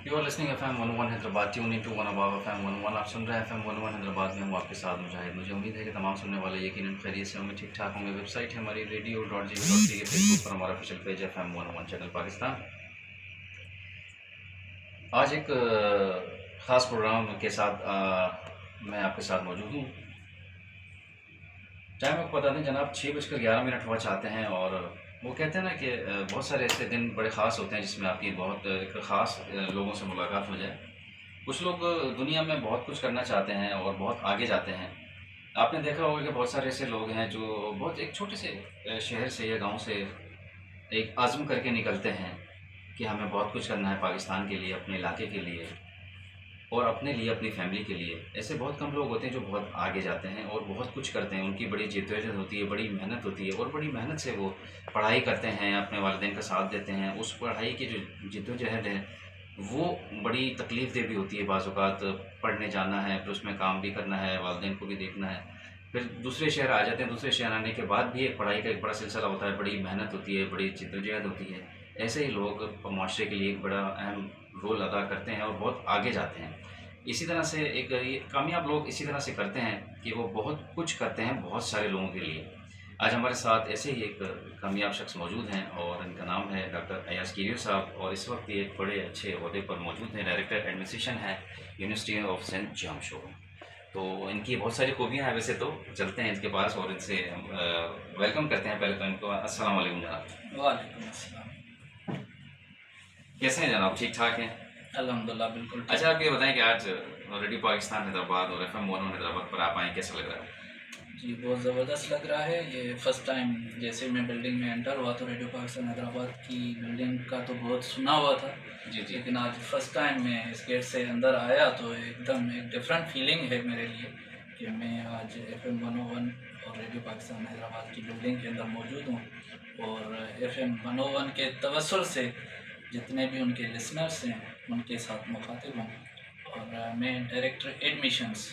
You are listening FM 101 Hyderabad, tune in to one above FM 101। आप सुन रहे हैं FM 101 Hyderabad में, हूँ आपके साथ मुजाहिद। मुझे उम्मीद है कि तमाम सुनने वाले यकीनन खैरियत से होंगे, ठीक ठाक होंगे। वेबसाइट है हमारी radio.gv.ca, फेसबुक पर हमारा ऑफिशियल पेज है FM 101 चैनल पाकिस्तान। आज एक ख़ास प्रोग्राम के साथ मैं आपके साथ मौजूद हूँ। टाइम आपको बता दें जनाब, 6:11 हुआ चाहते हैं। और वो कहते हैं ना कि बहुत सारे ऐसे दिन बड़े ख़ास होते हैं जिसमें आपकी बहुत एक ख़ास लोगों से मुलाकात हो जाए। कुछ लोग दुनिया में बहुत कुछ करना चाहते हैं और बहुत आगे जाते हैं। आपने देखा होगा कि बहुत सारे ऐसे लोग हैं जो बहुत एक छोटे से शहर से या गांव से एक आज़म करके निकलते हैं कि हमें बहुत कुछ करना है पाकिस्तान के लिए, अपने इलाके के लिए और अपने लिए, अपनी फैमिली के लिए। ऐसे बहुत कम लोग होते हैं जो बहुत आगे जाते हैं और बहुत कुछ करते हैं। उनकी बड़ी जद्दोजहद होती है, बड़ी मेहनत होती है और बड़ी मेहनत से वो पढ़ाई करते हैं, अपने वालिदैन का साथ देते हैं। उस पढ़ाई की जो जद्दोजहद है वो बड़ी तकलीफ़ देह भी होती है। बाज़ औक़ात पढ़ने जाना है, फिर उसमें काम भी करना है, वालिदैन को भी देखना है, फिर दूसरे शहर आ जाते हैं। दूसरे शहर आने के बाद भी एक पढ़ाई का एक बड़ा सिलसिला होता है, बड़ी मेहनत होती है, बड़ी जद्दोजहद होती है। ऐसे ही लोग माशरे के लिए एक बड़ा अहम रोल अदा करते हैं और बहुत आगे जाते हैं। इसी तरह से एक ये कामयाब लोग इसी तरह से करते हैं कि वो बहुत कुछ करते हैं बहुत सारे लोगों के लिए। आज हमारे साथ ऐसे ही एक कामयाब शख्स मौजूद हैं और इनका नाम है डॉक्टर अयाज कीरियो साहब। और इस वक्त ये एक बड़े अच्छे ओहदे पर मौजूद हैं, डायरेक्टर एडमिनिस्ट्रेशन है यूनिवर्सिटी ऑफ सेंट जामशोर। तो इनकी बहुत सारी खूबियाँ हैं। वैसे तो चलते हैं इनके पास और इनसे वेलकम करते हैं। पहले तो इनको अस्सलाम वालेकुम जनाब। वालेकुम अस्सलाम। कैसे हैं जनाब, ठीक ठाक हैं? अल्हम्दुलिल्लाह बिल्कुल ठीक। अच्छा, आप ये बताएं कि आज रेडियो पाकिस्तान हैदराबाद और FM 101 हैदराबाद पर आप आए, कैसा लग रहा है? जी बहुत ज़बरदस्त लग रहा है। ये फ़र्स्ट टाइम जैसे मैं बिल्डिंग में एंटर हुआ तो रेडियो पाकिस्तान हैदराबाद की बिल्डिंग का तो बहुत सुना हुआ था जी जी। लेकिन आज फ़र्स्ट टाइम मैं इस गेट से अंदर आया तो एकदम एक डिफरेंट फीलिंग है मेरे लिए कि मैं आज FM 101 और रेडियो पाकिस्तान हैदराबाद की बिल्डिंग के अंदर मौजूद हूँ और FM 101 के तवस्सुल से जितने भी उनके लिसनर्स हैं उनके साथ मुखातिब हूँ। और मैं डायरेक्टर एडमिशन्स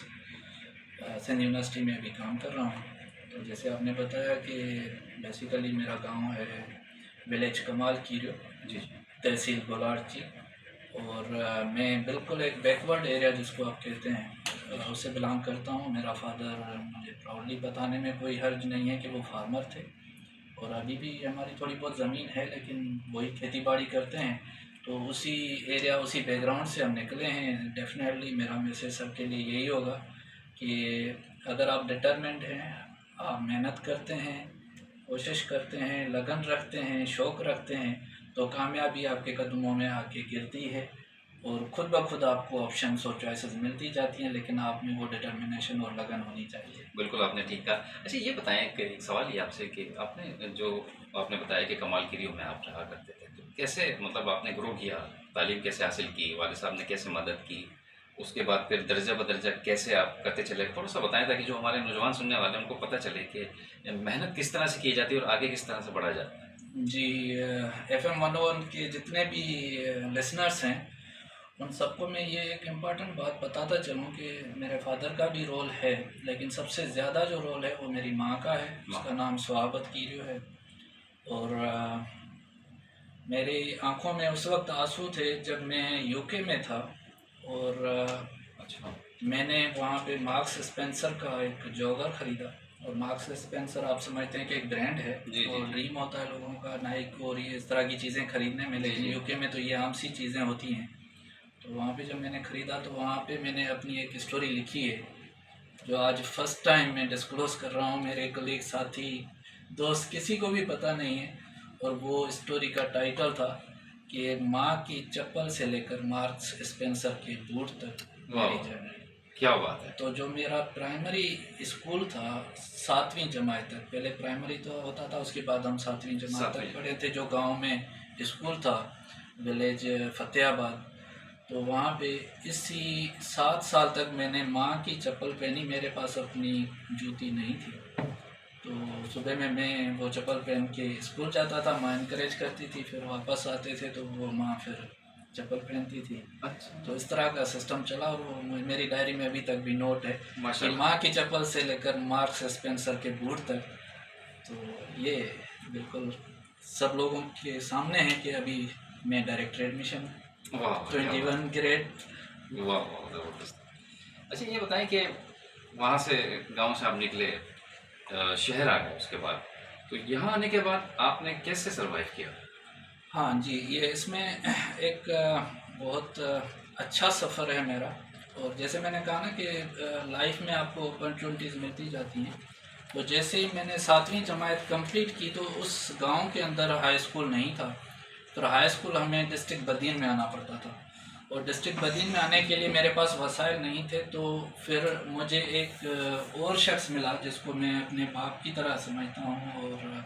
सिंध यूनिवर्सिटी में भी काम कर रहा हूँ। तो जैसे आपने बताया कि बेसिकली मेरा गांव है विलेज कमाल कीरियो, जी तहसील गोलारची। और मैं बिल्कुल एक बैकवर्ड एरिया जिसको आप कहते हैं उससे बिलोंग करता हूँ। मेरा फादर, मुझे प्राउडली बताने में कोई हर्ज नहीं है कि वो फार्मर थे और अभी भी हमारी थोड़ी बहुत ज़मीन है लेकिन वही खेती बाड़ी करते हैं। तो उसी एरिया, उसी बैकग्राउंड से हम निकले हैं। डेफिनेटली मेरा मैसेज सबके लिए यही होगा कि अगर आप डिटरमेंट हैं, आप मेहनत करते हैं, कोशिश करते हैं, लगन रखते हैं, शौक़ रखते हैं तो कामयाबी आपके कदमों में आके गिरती है और ख़ुद ब खुद आपको ऑप्शंस और चॉइसेस मिलती जाती हैं। लेकिन आप में वो डिटर्मिनेशन और लगन होनी चाहिए। बिल्कुल, आपने ठीक कहा। अच्छा, ये बताएं कि एक सवाल ये आपसे कि आपने जो आपने बताया कि कमाल कीरियो में आप रहा करते थे, तो कैसे मतलब आपने ग्रो किया, तालीम कैसे हासिल की, वालिद साहब ने कैसे मदद की, उसके बाद फिर दर्जा बदर्जा कैसे आप करते चले? थोड़ा सा बताएं ताकि जो हमारे नौजवान सुनने वाले हैं उनको पता चले कि मेहनत किस तरह से की जाती है और आगे किस तरह से बढ़ा जाता है। जी, FM 101 के जितने भी लिसनर्स हैं उन सबको मैं ये एक इम्पॉर्टेंट बात बताता चलूँ कि मेरे फादर का भी रोल है लेकिन सबसे ज़्यादा जो रोल है वो मेरी माँ का है। उसका नाम सुहाबत कीरियो है। और मेरी आंखों में उस वक्त आंसू थे जब मैं यूके में था और अच्छा, मैंने वहाँ पे मार्क्स स्पेंसर का एक जॉगर ख़रीदा। और मार्क्स स्पेंसर आप समझते हैं कि एक ब्रांड है और ड्रीम होता है लोगों का नाइक और ये इस तरह की चीज़ें ख़रीदने में, लेकिन यूके में तो ये आम सी चीज़ें होती हैं। तो वहाँ पे जब मैंने ख़रीदा तो वहाँ पे मैंने अपनी एक स्टोरी लिखी है जो आज फ़र्स्ट टाइम मैं डिस्क्लोज़ कर रहा हूँ। मेरे कलीग, साथी, दोस्त किसी को भी पता नहीं है। और वो स्टोरी का टाइटल था कि माँ की चप्पल से लेकर मार्क्स स्पेंसर के बूट तक मेरी जर्नी। क्या बात है। तो जो मेरा प्राइमरी स्कूल था 7वीं जमात तक, पहले प्राइमरी तो होता था उसके बाद हम 7वीं जमात तक पढ़े थे, जो गांव में स्कूल था विलेज फतेहाबाद। तो वहाँ पे इसी 7 साल तक मैंने माँ की चप्पल पहनी। मेरे पास अपनी जूती नहीं थी तो सुबह में मैं वो चप्पल पहन के स्कूल जाता था। माँ इनकरेज करती थी, फिर वापस आते थे तो वो माँ फिर चप्पल पहनती थी। अच्छा, तो इस तरह का सिस्टम चला और वो मेरी डायरी में अभी तक भी नोट है कि माँ की चप्पल से लेकर मार्क्स स्पेंसर के बूट तक। तो ये बिल्कुल सब लोगों के सामने है कि अभी मैं डायरेक्टर एडमिशन वाह! क्या बात 21 ग्रेड। है। वाह, वाह! ज़बरदस्त। अच्छा ये बताएँ कि वहाँ से गाँव से आप निकले शहर आ गए उसके बाद। तो यहाँ आने के बाद आपने कैसे सर्वाइव किया? हाँ जी, ये इसमें एक बहुत अच्छा सफ़र है मेरा। और जैसे मैंने कहा ना कि लाइफ में आपको अपॉर्चुनिटीज़ मिलती जाती हैं। तो जैसे ही मैंने 7वीं जमात कंप्लीट की तो उस गांव के अंदर हाई स्कूल नहीं था। फिर हाई स्कूल हमें डिस्ट्रिक्ट बद्दीन में आना पड़ता था। और डिस्ट्रिक्ट बद्दीन में आने के लिए मेरे पास वसाइल नहीं थे, तो फिर मुझे एक और शख्स मिला जिसको मैं अपने बाप की तरह समझता हूँ, और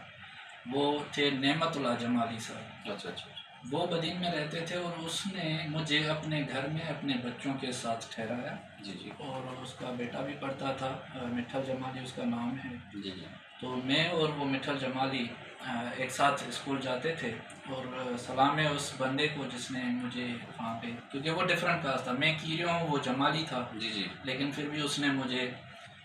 वो थे नेमतुल्लाह जमाली साहब। अच्छा, अच्छा। वो बदीन में रहते थे और उसने मुझे अपने घर में अपने बच्चों के साथ ठहराया। जी, जी। और उसका बेटा भी पढ़ता था, मिठल जमाली उसका नाम है। जी, जी। तो मैं और वो मिठल जमाली एक साथ स्कूल जाते थे। और सलाम है उस बंदे को जिसने मुझे वहाँ पे, क्योंकि वो डिफरेंट कास्ट था, मैं कीरियो हूँ, वो जमाली था। जी, जी। लेकिन फिर भी उसने मुझे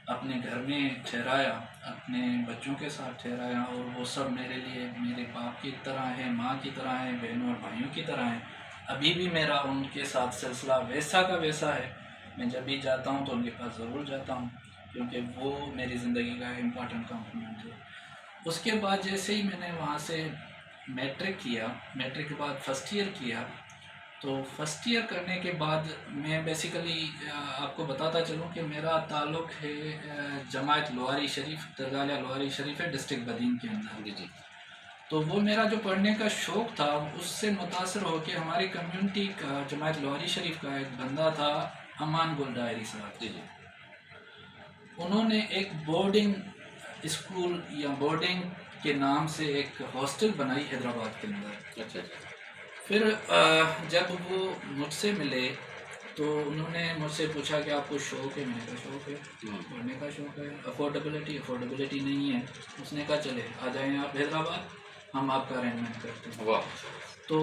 अपने घर में ठहराया, अपने बच्चों के साथ ठहराया। और वो सब मेरे लिए मेरे बाप की तरह है, माँ की तरह है, बहनों और भाइयों की तरह है। अभी भी मेरा उनके साथ सिलसिला वैसा का वैसा है। मैं जब भी जाता हूँ तो उनके पास ज़रूर जाता हूँ, क्योंकि वो मेरी ज़िंदगी का इम्पॉर्टेंट कंपोनेंट है। उसके बाद जैसे ही मैंने वहाँ से मैट्रिक किया, मैट्रिक के बाद फर्स्ट ईयर किया, तो फर्स्ट ईयर करने के बाद मैं बेसिकली आपको बताता चलूँ कि मेरा ताल्लुक़ है जमायत लोहारी शरीफ, दरगाह लोहारी शरीफ है डिस्ट्रिक्ट बदीन के अंदर। जी, जी। तो वो मेरा जो पढ़ने का शौक़ था उससे मुतासर होकर हमारी कम्युनिटी का जमायत लोहारी शरीफ का एक बंदा था, अमान गुल डायरी साहब। जी, जी। उन्होंने एक बोर्डिंग स्कूल या बोर्डिंग के नाम से एक हॉस्टल बनाई हैदराबाद के अंदर। अच्छा, अच्छा। फिर जब वो मुझसे मिले तो उन्होंने मुझसे पूछा कि आपको शौक़ है? मैंने कहा शौक़ है, पढ़ने का शौक़ है। अफोर्डेबिलिटी नहीं है। उसने कहा चले आ जाएँ आप हैदराबाद, हम आपका अरेंजमेंट करते हैं। वाह! तो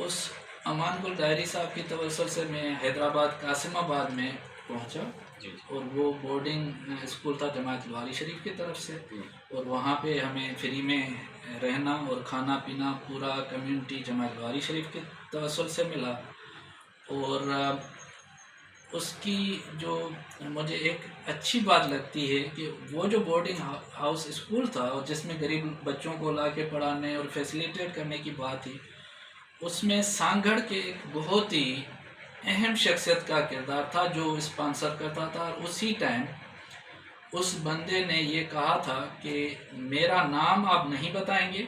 उस अमान गुल डायरी साहब की तवस्सुल से मैं हैदराबाद कासिमाबाद में पहुंचा। जी, जी। और वो बोर्डिंग स्कूल था जमायत लोहारी शरीफ की तरफ से। हुँ। और वहाँ पे हमें फ्री में रहना और खाना पीना पूरा कम्युनिटी जमायत लोहारी शरीफ के तवस्सुल से मिला। और उसकी जो मुझे एक अच्छी बात लगती है कि वो जो बोर्डिंग हाउस स्कूल था और जिसमें गरीब बच्चों को ला के पढ़ाने और फैसिलिटेट करने की बात थी, उसमें सांगढ़ के एक बहुत ही अहम शख्सियत का किरदार था जो स्पॉन्सर करता था। और उसी टाइम उस बंदे ने ये कहा था कि मेरा नाम आप नहीं बताएंगे,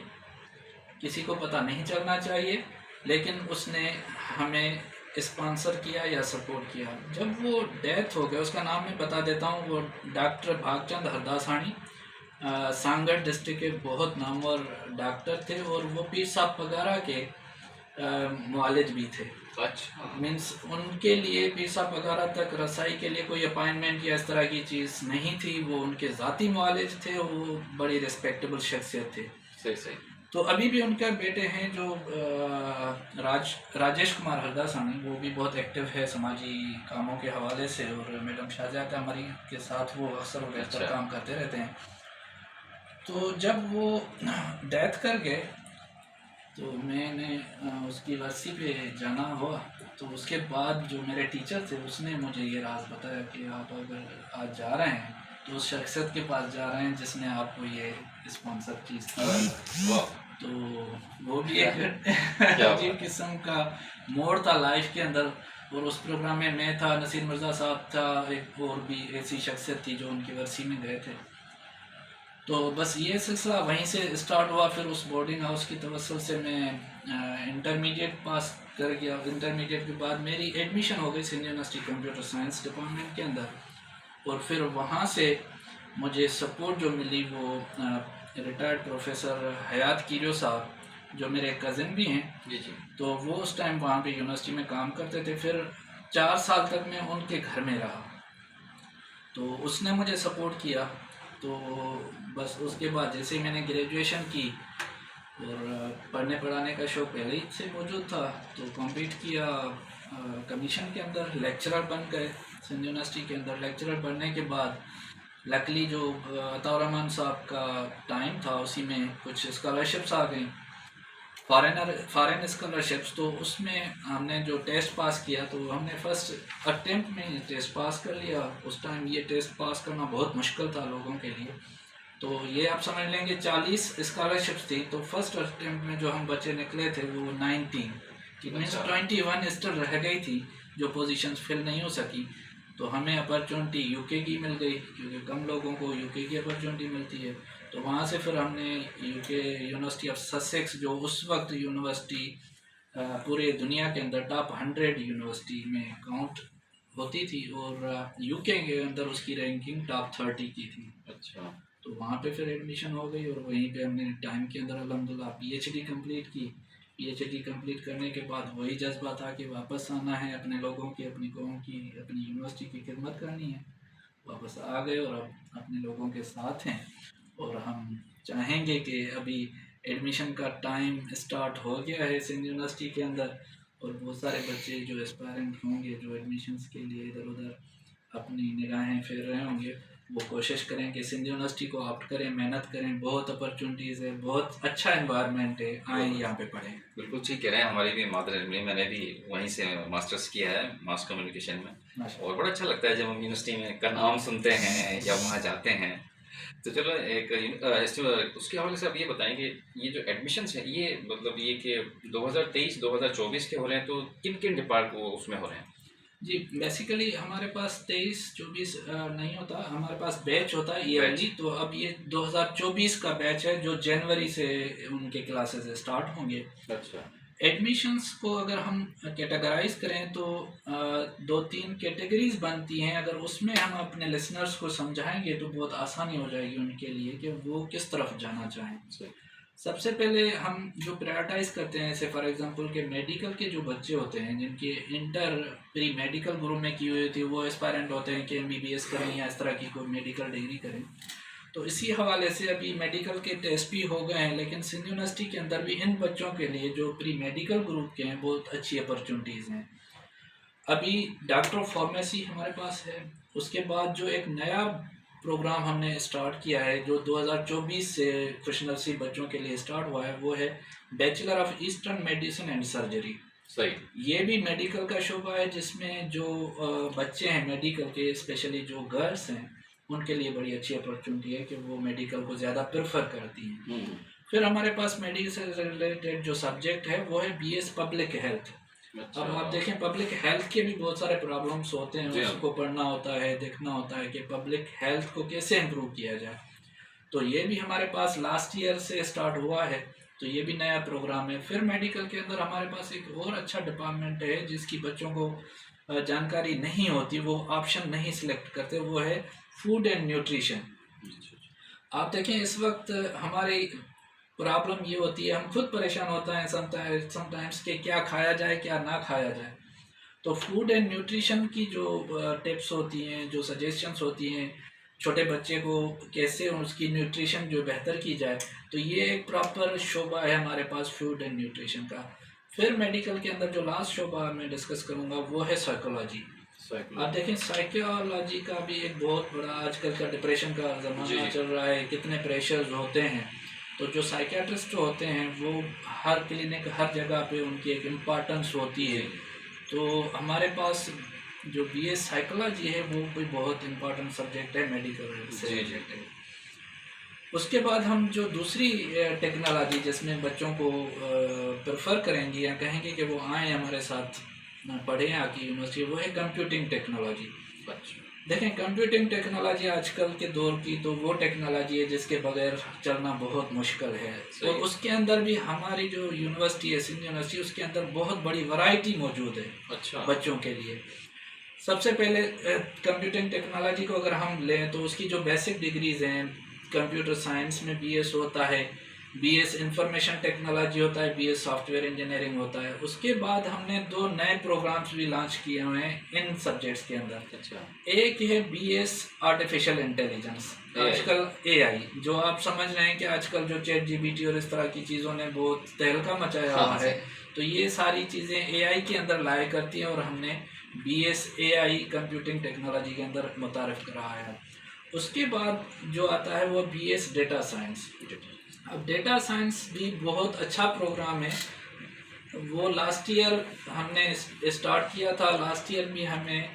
किसी को पता नहीं चलना चाहिए, लेकिन उसने हमें स्पॉन्सर किया या सपोर्ट किया। जब वो डेथ हो गया, उसका नाम मैं बता देता हूँ, वो डॉक्टर भागचंद हरदासानी, सांगढ़ डिस्ट्रिक्ट के बहुत नामवर डॉक्टर थे। और वो पीर साहब पगारा के मुआलिज भी थे। अच्छा। मीन्स उनके लिए पीर साहब पगारा तक रसाई के लिए कोई अपॉइंटमेंट या इस तरह की चीज़ नहीं थी। वो उनके ज़ाती मुआलिज थे, वो बड़ी रिस्पेक्टेबल शख्सियत थे। सही, सही। तो अभी भी उनके बेटे हैं जो राजेश कुमार हरदासानी, वो भी बहुत एक्टिव है समाजी कामों के हवाले से। और मैडम शाहजादा मरी के साथ वो अक्सर बेहतर अच्छा। काम करते रहते हैं। तो जब वो डेथ कर गए तो मैंने उसकी वर्सी पे जाना हुआ। तो उसके बाद जो मेरे टीचर थे उसने मुझे ये राज बताया कि आप अगर आज जा रहे हैं तो उस शख्सियत के पास जा रहे हैं जिसने आपको ये स्पॉन्सर चीज़ की। वाह! तो वो भी एक क्या अजीब बात। किस्म का मोड़ था लाइफ के अंदर। और उस प्रोग्राम में मैं था, नसीर मिर्ज़ा साहब था, एक और भी ऐसी शख्सियत थी जो उनकी वर्सी में गए थे। तो बस ये सिलसिला वहीं से स्टार्ट हुआ। फिर उस बोर्डिंग हाउस की तवस्सुल से मैं इंटरमीडिएट पास कर गया। इंटरमीडिएट के बाद मेरी एडमिशन हो गई Sindh university computer science department के अंदर। और फिर वहाँ से मुझे सपोर्ट जो मिली वो रिटायर्ड प्रोफेसर हयात कीरियो साहब, जो मेरे कज़न भी हैं, जी, जी। तो वो उस टाइम वहाँ पे यूनिवर्सिटी में काम करते थे। फिर 4 साल तक मैं उनके घर में रहा, तो उसने मुझे सपोर्ट किया। तो बस उसके बाद जैसे ही मैंने ग्रेजुएशन की और पढ़ने पढ़ाने का शौक़ पहले ही से मौजूद था, तो कम्पीट किया कमीशन के अंदर, लेक्चरर बन गए सिंध यूनिवर्सिटी के अंदर। लेक्चरर बनने के बाद लकली जो अताउर रहमान साहब का टाइम था उसी में कुछ स्कॉलरशिप्स आ गई। फॉरेन स्कॉलरशिप्स, तो उसमें हमने जो टेस्ट पास किया तो हमने फर्स्ट अटेम्प्ट में ही टेस्ट पास कर लिया। उस टाइम ये टेस्ट पास करना बहुत मुश्किल था लोगों के लिए। तो ये आप समझ लेंगे 40 स्कॉलरशिप्स थी, तो फर्स्ट अटेम्प्ट में जो हम बच्चे निकले थे वो 19 की, मीन्स 21 स्टिल रह गई थी जो पोजीशंस फिल नहीं हो सकी। तो हमें अपॉर्चुनिटी यूके की मिल गई, क्योंकि कम लोगों को यूके की अपॉर्चुनिटी मिलती है। तो वहाँ से फिर हमने यूके यूनिवर्सिटी ऑफ ससेक्स, जो उस वक्त यूनिवर्सिटी पूरे दुनिया के अंदर टॉप 100 यूनिवर्सिटी में काउंट होती थी, और यूके के अंदर उसकी रैंकिंग टॉप 30 की थी। अच्छा। तो वहाँ पे फिर एडमिशन हो गई, और वहीं पे हमने टाइम के अंदर अल्हम्दुलिल्लाह पीएचडी कंप्लीट की। पीएचडी कंप्लीट करने के बाद वही जज्बा था कि वापस आना है, अपने लोगों की, अपनी कौम की, अपनी यूनिवर्सिटी की खिदमत करनी है। वापस आ गए और अब अपने लोगों के साथ हैं, और हम चाहेंगे कि अभी एडमिशन का टाइम स्टार्ट हो गया है सिंध यूनिवर्सिटी के अंदर, और बहुत सारे बच्चे जो एस्पायरेंट होंगे, जो एडमिशन्स के लिए इधर उधर अपनी निगाहें फेर रहे होंगे, वो कोशिश करें कि सिंध यूनिवर्सिटी को ऑप्ट करें, मेहनत करें। बहुत अपॉर्चुनिटीज़ है, बहुत अच्छा एनवायरनमेंट है, आएँ यहाँ पे पढ़ें। बिल्कुल ठीक कह रहे हैं। हमारी भी मादर में मैंने भी वहीं से मास्टर्स किया है, मास कम्युनिकेशन में, और बड़ा अच्छा लगता है जब हम यूनिवर्सिटी में का नाम सुनते हैं या वहाँ जाते हैं। तो चलो उसके हवाले से आप ये बताएं कि ये जो एडमिशन्स हैं, ये मतलब ये कि 2023-2024 के हो रहे हैं, तो किन किन डिपार्ट वो उसमें हो रहे हैं? जी, बेसिकली हमारे पास 23-24 नहीं होता, हमारे पास बैच होता है ईयरली। तो अब ये 2024 का बैच है जो जनवरी से उनके क्लासेस स्टार्ट होंगे। अच्छा। एडमिशन्स को अगर हम कैटेगराइज करें तो 2-3 कैटेगरीज बनती हैं। अगर उसमें हम अपने लिसनर्स को समझाएंगे तो बहुत आसानी हो जाएगी उनके लिए कि वो किस तरफ जाना चाहें। सबसे पहले हम जो प्रायोरिटाइज करते हैं, जैसे फॉर एग्जांपल के मेडिकल के जो बच्चे होते हैं जिनके इंटर प्री मेडिकल ग्रुप में की हुई थी, वो एस्पायरेंट होते हैं कि एमबीबीएस करें या इस तरह की कोई मेडिकल डिग्री करें। तो इसी हवाले से अभी मेडिकल के टेस्ट भी हो गए हैं, लेकिन सिंध यूनिवर्सिटी के अंदर भी इन बच्चों के लिए जो प्री मेडिकल ग्रुप के हैं बहुत अच्छी अपॉर्चुनिटीज़ हैं। अभी डॉक्टर ऑफ फार्मेसी हमारे पास है। उसके बाद जो एक नया प्रोग्राम हमने स्टार्ट किया है जो 2024 से खुशनसीब बच्चों के लिए स्टार्ट हुआ है, वो है bachelor of eastern medicine and surgery. सही। ये भी मेडिकल का शोबा है जिसमें जो बच्चे हैं मेडिकल के, स्पेशली जो गर्ल्स हैं, उनके लिए बड़ी अच्छी अपॉर्चुनिटी है कि वो मेडिकल को ज़्यादा प्रेफर करती हैं। फिर हमारे पास मेडिकल से रिलेटेड जो सब्जेक्ट है वो है बीएस पब्लिक हेल्थ। अच्छा। अब आप देखें पब्लिक हेल्थ के भी बहुत सारे प्रॉब्लम्स होते हैं, उसको पढ़ना होता है, देखना होता है कि पब्लिक हेल्थ को कैसे इम्प्रूव किया जाए। तो ये भी हमारे पास लास्ट ईयर से स्टार्ट हुआ है, तो ये भी नया प्रोग्राम है। फिर मेडिकल के अंदर हमारे पास एक और अच्छा डिपार्टमेंट है जिसकी बच्चों को जानकारी नहीं होती, वो ऑप्शन नहीं सिलेक्ट करते, वो है फूड एंड न्यूट्रिशन। आप देखें इस वक्त हमारी प्रॉब्लम ये होती है, हम खुद परेशान होता है समटाइम्स कि क्या खाया जाए क्या ना खाया जाए। तो फूड एंड न्यूट्रिशन की जो टिप्स होती हैं, जो सजेशंस होती हैं, छोटे बच्चे को कैसे उसकी न्यूट्रिशन जो बेहतर की जाए, तो ये एक प्रॉपर शोबा है हमारे पास फूड एंड न्यूट्रिशन का। फिर मेडिकल के अंदर जो लास्ट शोबा मैं डिस्कस करूँगा वो है साइकोलॉजी। आप देखें साइकोलॉजी का भी एक बहुत बड़ा, आजकल का डिप्रेशन का ज़माना चल रहा है, कितने प्रेशर्स होते हैं। तो जो साइकियाट्रिस्ट होते हैं वो हर क्लिनिक हर जगह पे उनकी एक इम्पॉर्टेंस होती है। तो हमारे पास जो बीएस साइकोलॉजी है वो भी बहुत इम्पॉर्टेंट सब्जेक्ट है मेडिकल सब्जेक्ट है। उसके बाद हम जो दूसरी टेक्नोलॉजी जिसमें बच्चों को प्रेफर करेंगे या कहेंगे कि वो आएँ हमारे साथ पढ़ें आके यूनिवर्सिटी, वो है कंप्यूटिंग टेक्नोलॉजी। देखें कंप्यूटिंग टेक्नोलॉजी आजकल के दौर की तो वो टेक्नोलॉजी है जिसके बगैर चलना बहुत मुश्किल है। और उसके अंदर भी हमारी जो यूनिवर्सिटी है सिंध यूनिवर्सिटी, उसके अंदर बहुत बड़ी वैरायटी मौजूद है। अच्छा। बच्चों के लिए सबसे पहले कंप्यूटिंग टेक्नोलॉजी को अगर हम लें तो उसकी जो बेसिक डिग्रीज़ हैं, कंप्यूटर साइंस में बीएस होता है, बीएस इंफॉर्मेशन टेक्नोलॉजी होता है, बीएस सॉफ्टवेयर इंजीनियरिंग होता है। उसके बाद हमने 2 नए प्रोग्राम्स भी लॉन्च किए हुए हैं इन सब्जेक्ट्स के अंदर। अच्छा। एक है बीएस आर्टिफिशियल इंटेलिजेंस, आजकल एआई, जो आप समझ रहे हैं कि आजकल जो चैट जीपीटी और इस तरह की चीज़ों ने बहुत तहलका मचाया हुआ है, तो ये सारी चीज़ें एआई के अंदर लाया करती हैं और हमने बीएस एआई कंप्यूटिंग टेक्नोलॉजी के अंदर मुतारफ़ कराया है। उसके बाद जो आता है वो बीएस डेटा साइंस। अब डेटा साइंस भी बहुत अच्छा प्रोग्राम है। वो लास्ट ईयर हमने स्टार्ट किया था, लास्ट ईयर भी हमें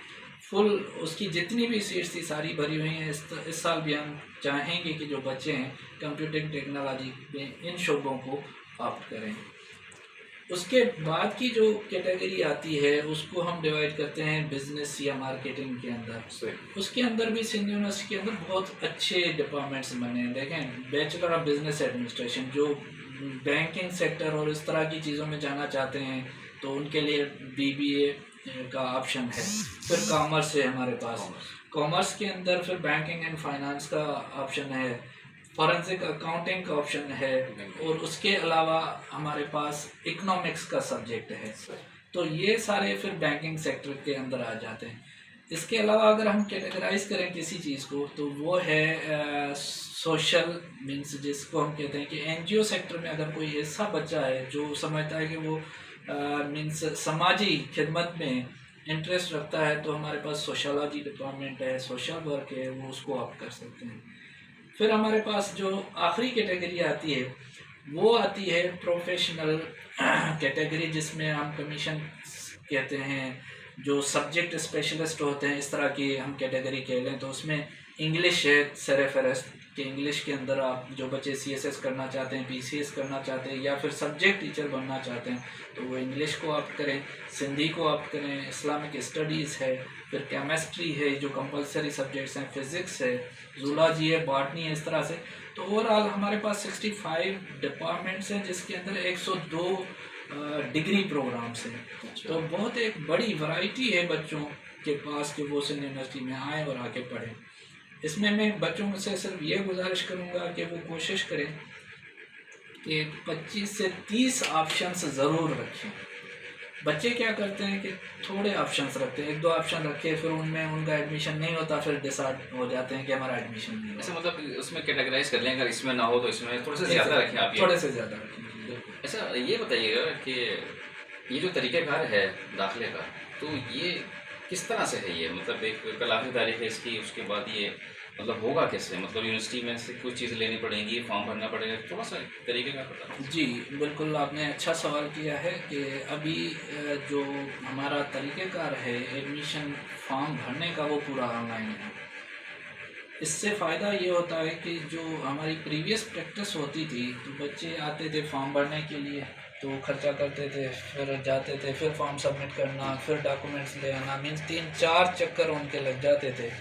फुल उसकी जितनी भी सीट्स थी सारी भरी हुई हैं। इस साल भी हम चाहेंगे कि जो बच्चे हैं कंप्यूटिंग टेक्नोलॉजी में इन शोबों को ऑप्ट करें। उसके बाद की जो कैटेगरी आती है उसको हम डिवाइड करते हैं बिजनेस या मार्केटिंग के अंदर। उसके अंदर भी सिंध यूनिवर्सिटी के अंदर बहुत अच्छे डिपार्टमेंट्स बने हैं। देखें, बैचलर ऑफ बिजनेस एडमिनिस्ट्रेशन, जो बैंकिंग सेक्टर और इस तरह की चीज़ों में जाना चाहते हैं तो उनके लिए बीबीए का ऑप्शन है। फिर कॉमर्स है हमारे पास, कॉमर्स के अंदर फिर बैंकिंग एंड फाइनेंस का ऑप्शन है, फॉरेंसिक अकाउंटिंग का ऑप्शन है, और उसके अलावा हमारे पास इकोनॉमिक्स का सब्जेक्ट है। तो ये सारे फिर बैंकिंग सेक्टर के अंदर आ जाते हैं। इसके अलावा अगर हम कैटेगराइज करें किसी चीज़ को तो वो है सोशल, मीन्स जिसको हम कहते हैं कि एनजीओ सेक्टर में अगर कोई ऐसा बच्चा है जो समझता है कि वो मीन्स समाजी खिदमत में इंटरेस्ट रखता है तो हमारे पास सोशलॉजी डिपार्टमेंट है, सोशल वर्क है, वो उसको आप कर सकते हैं। फिर हमारे पास जो आखिरी कैटेगरी आती है वो आती है प्रोफेशनल कैटेगरी, जिसमें हम कमीशन कहते हैं, जो सब्जेक्ट स्पेशलिस्ट होते हैं, इस तरह की हम कैटेगरी कह लें तो उसमें इंग्लिश है सरफहरस्त कि इंग्लिश के अंदर आप जो बच्चे सीएसएस करना चाहते हैं, पीसीएस करना चाहते हैं या फिर सब्जेक्ट टीचर बनना चाहते हैं तो वो इंग्लिश को ऑप्ट करें, सिंधी को ऑप्ट करें, इस्लामिक स्टडीज़ है, फिर केमिस्ट्री है जो कंपलसरी सब्जेक्ट्स हैं, फिज़िक्स है, जूलॉजी है, बॉटनी है, इस तरह से। तो ओवरऑल हमारे पास 65 डिपार्टमेंट्स हैं जिसके अंदर 102 डिग्री प्रोग्राम्स हैं। तो बहुत एक बड़ी वैरायटी है बच्चों के पास कि वो सिंध यूनिवर्सिटी में आएँ और आके पढ़ें। इसमें मैं बच्चों से सिर्फ ये गुजारिश करूँगा कि वो कोशिश करें कि 25 से 30 ऑप्शंस ज़रूर रखें। बच्चे क्या करते हैं कि थोड़े ऑप्शंस रखते हैं, 1-2 ऑप्शन रखे, फिर उनमें उनका एडमिशन नहीं होता, फिर डिसाइड हो जाते हैं कि हमारा एडमिशन नहीं ऐसे होगा। मतलब उसमें कैटेगराइज कर लें, अगर इसमें ना हो तो इसमें थोड़ा सा ज़्यादा रखें आप ये। थोड़े से ज़्यादा रखें, बिल्कुल। अच्छा, ये बताइएगा कि ये जो तरीक़ेकार है दाखिले का, तो ये किस तरह से है ये? मतलब एक कल आखिरी तारीख है इसकी, उसके बाद ये मतलब होगा कैसे? मतलब यूनिवर्सिटी में से कुछ चीज़ लेनी पड़ेंगी, फॉर्म भरना पड़ेगा, थोड़ा सा तरीके का बता दीजिए। जी, बिल्कुल आपने अच्छा सवाल किया है कि अभी जो हमारा तरीक़ेकार है एडमिशन फॉर्म भरने का वो पूरा ऑनलाइन है। इससे फ़ायदा ये होता है कि जो हमारी प्रीवियस प्रैक्टिस होती थी तो बच्चे आते थे फॉर्म भरने के लिए तो खर्चा करते थे, फिर जाते थे, फिर फॉर्म सबमिट करना, फिर डॉक्यूमेंट्स ले आना, मीन्स 3-4 चक्कर उनके लग जाते थे।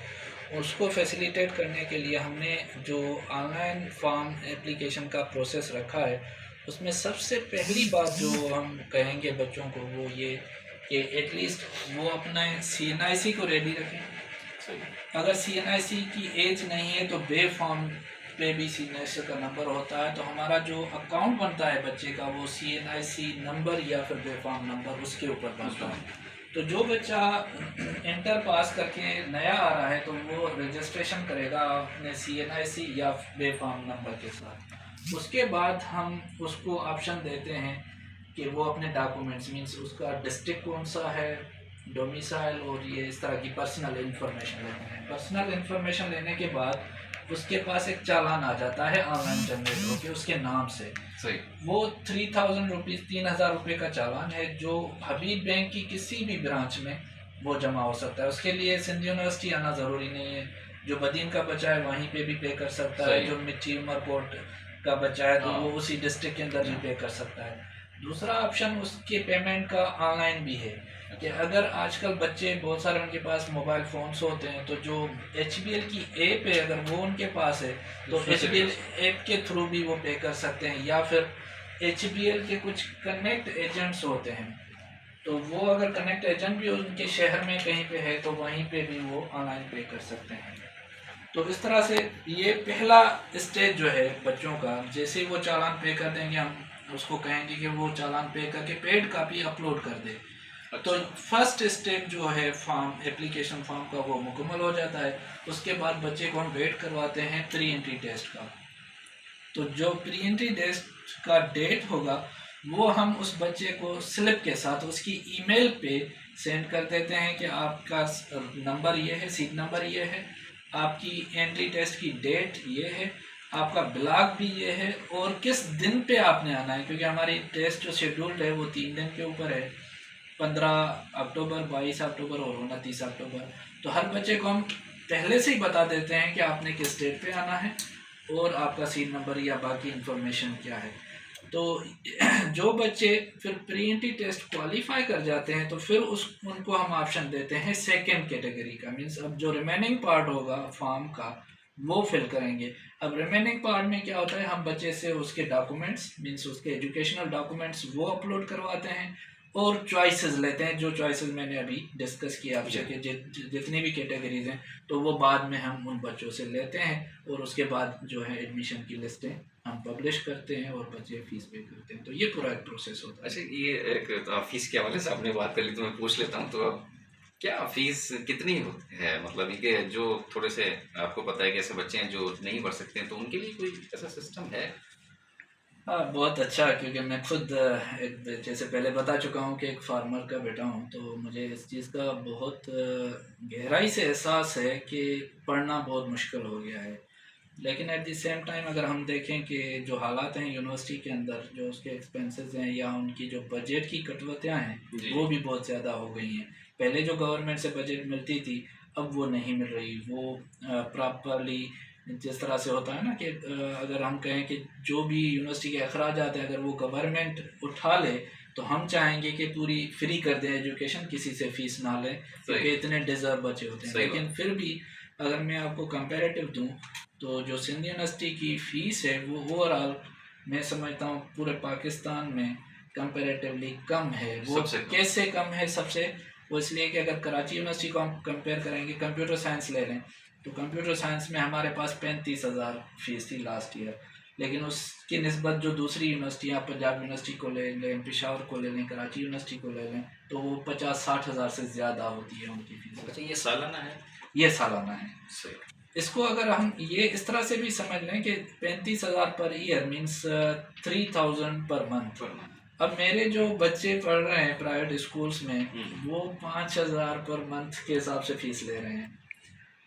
उसको फैसिलिटेट करने के लिए हमने जो ऑनलाइन फॉर्म एप्लीकेशन का प्रोसेस रखा है उसमें सबसे पहली बात जो हम कहेंगे बच्चों को वो ये कि एटलीस्ट वो अपना CNIC को रेडी रखें। अगर CNIC की एज नहीं है तो बे फॉर्म पे भी CNIC का नंबर होता है, तो हमारा जो अकाउंट बनता है बच्चे का वो CNIC नंबर या फिर बे फॉर्म नंबर उसके ऊपर बनता है। तो जो बच्चा इंटर पास करके नया आ रहा है तो वो रजिस्ट्रेशन करेगा अपने CNIC या बे फॉर्म नंबर के साथ। उसके बाद हम उसको ऑप्शन देते हैं कि वो अपने डॉक्यूमेंट्स, मीन्स उसका डिस्ट्रिक्ट कौन सा है, डोमिसाइल और ये इस तरह की पर्सनल इन्फॉर्मेशन लेते हैं। पर्सनल इन्फॉर्मेशन लेने के बाद उसके पास एक चालान आ जाता है ऑनलाइन जनरेट होकर उसके नाम से। सही। वो 3000 रुपीज़, 3000 रुपये का चालान है जो हबीब बैंक की किसी भी ब्रांच में वो जमा हो सकता है। उसके लिए सिंध यूनिवर्सिटी आना ज़रूरी नहीं है। जो बदीन का बच्चा है वहीं पे भी पे कर सकता है, जो मिट्टी उमरकोट का बच्चा है तो वो उसी डिस्ट्रिक्ट के अंदर भी पे कर सकता है। दूसरा ऑप्शन उसके पेमेंट का ऑनलाइन भी है कि अगर आजकल बच्चे बहुत सारे उनके पास मोबाइल फ़ोन्स होते हैं तो जो HBL की ऐप है अगर वो उनके पास है तो HBL ऐप के थ्रू भी वो पे कर सकते हैं, या फिर HBL के कुछ कनेक्ट एजेंट्स होते हैं तो वो अगर कनेक्ट एजेंट भी उनके शहर में कहीं पे है तो वहीं पे भी वो ऑनलाइन पे कर सकते हैं। तो इस तरह से ये पहला स्टेज जो है बच्चों का, जैसे ही वो चालान पे कर देंगे हम उसको कहेंगे कि वो चालान पे करके पेड कॉपी अपलोड कर दे। तो फर्स्ट स्टेप जो है फॉर्म एप्लीकेशन फॉर्म का वो मुकम्मल हो जाता है। उसके बाद बच्चे को हम वेट करवाते हैं प्री एंट्री टेस्ट का। तो जो प्री एंट्री टेस्ट का डेट होगा वो हम उस बच्चे को स्लिप के साथ उसकी ईमेल पे सेंड कर देते हैं कि आपका नंबर ये है, सीट नंबर ये है, आपकी एंट्री टेस्ट की डेट ये है, आपका ब्लॉक भी ये है और किस दिन पे आपने आना है, क्योंकि हमारी टेस्ट जो शेड्यूल्ड है वो 3 दिन के ऊपर है, 15 अक्टूबर, 22 अक्टूबर और 29 अक्टूबर। तो हर बच्चे को हम पहले से ही बता देते हैं कि आपने किस डेट पे आना है और आपका सीट नंबर या बाकी इंफॉर्मेशन क्या है। तो जो बच्चे फिर प्री एंट्री टेस्ट क्वालिफाई कर जाते हैं तो फिर उस उनको हम ऑप्शन देते हैं सेकेंड कैटेगरी का, मीन्स अब जो रिमेनिंग पार्ट होगा फॉर्म का वो फिल करेंगे। अब रिमेनिंग पार्ट में क्या होता है, हम बच्चे से उसके डॉक्यूमेंट्स मीन्स उसके एजुकेशनल डॉक्यूमेंट्स वो अपलोड करवाते हैं और चॉइसेस लेते हैं, जो चॉइसेस मैंने अभी डिस्कस किया आपसे कि जितनी भी कैटेगरीज हैं तो वो बाद में हम उन बच्चों से लेते हैं और उसके बाद जो है एडमिशन की लिस्टें हम पब्लिश करते हैं और बच्चे फीस पे करते हैं। तो ये पूरा एक प्रोसेस होता है। अच्छा, ये एक तो फीस के हवाले से आपने बात कर ली तो मैं पूछ लेता हूँ, तो अब क्या फीस कितनी है? मतलब ये कि जो थोड़े से आपको पता है कि ऐसे बच्चे हैं जो नहीं पढ़ सकते हैं, तो उनके लिए कोई ऐसा सिस्टम है? हाँ, बहुत अच्छा, क्योंकि मैं खुद एक जैसे पहले बता चुका हूँ कि एक फार्मर का बेटा हूँ, तो मुझे इस चीज़ का बहुत गहराई से एहसास है कि पढ़ना बहुत मुश्किल हो गया है। लेकिन एट द सेम टाइम अगर हम देखें कि जो हालात हैं यूनिवर्सिटी के अंदर, जो उसके एक्सपेंसेस हैं या उनकी जो बजट की कटौतियाँ हैं जी। वो भी बहुत ज़्यादा हो गई हैं। पहले जो गवर्नमेंट से बजट मिलती थी अब वो नहीं मिल रही, वो प्रॉपरली जिस तरह से होता है ना कि अगर हम कहें कि जो भी यूनिवर्सिटी के अखराजात हैं अगर वो गवर्नमेंट उठा ले तो हम चाहेंगे कि पूरी फ्री कर दें एजुकेशन, किसी से फीस ना लें, क्योंकि सही इतने डिज़र्व बचे होते हैं। सही बात। लेकिन फिर भी अगर मैं आपको कंपैरेटिव दूं तो जो सिंध यूनिवर्सिटी की फ़ीस है वो ओवरऑल मैं समझता हूँ पूरे पाकिस्तान में कंपैरेटिवली कम है। वो सबसे कम। कैसे कम है? सबसे वो इसलिए कि अगर कराची यूनिवर्सिटी को हम कंपेयर करेंगे, कंप्यूटर साइंस ले लें तो कंप्यूटर साइंस में हमारे पास 35,000 फीस थी लास्ट ईयर, लेकिन उसकी निस्बत जो दूसरी यूनिवर्सिटियाँ पंजाब यूनिवर्सिटी को ले लें, पेशावर को ले लें, कराची यूनिवर्सिटी को ले लें तो वो 50-60 हज़ार से ज़्यादा होती है उनकी फीस। अच्छा, ये सालाना है? ये सालाना है। सही। इसको अगर हम ये इस तरह से भी समझ लें कि 35,000 per year means 3,000 per month. अब मेरे जो बच्चे पढ़ रहे हैं प्राइवेट स्कूल्स में वो 5,000 पर मंथ के हिसाब से फीस ले रहे हैं।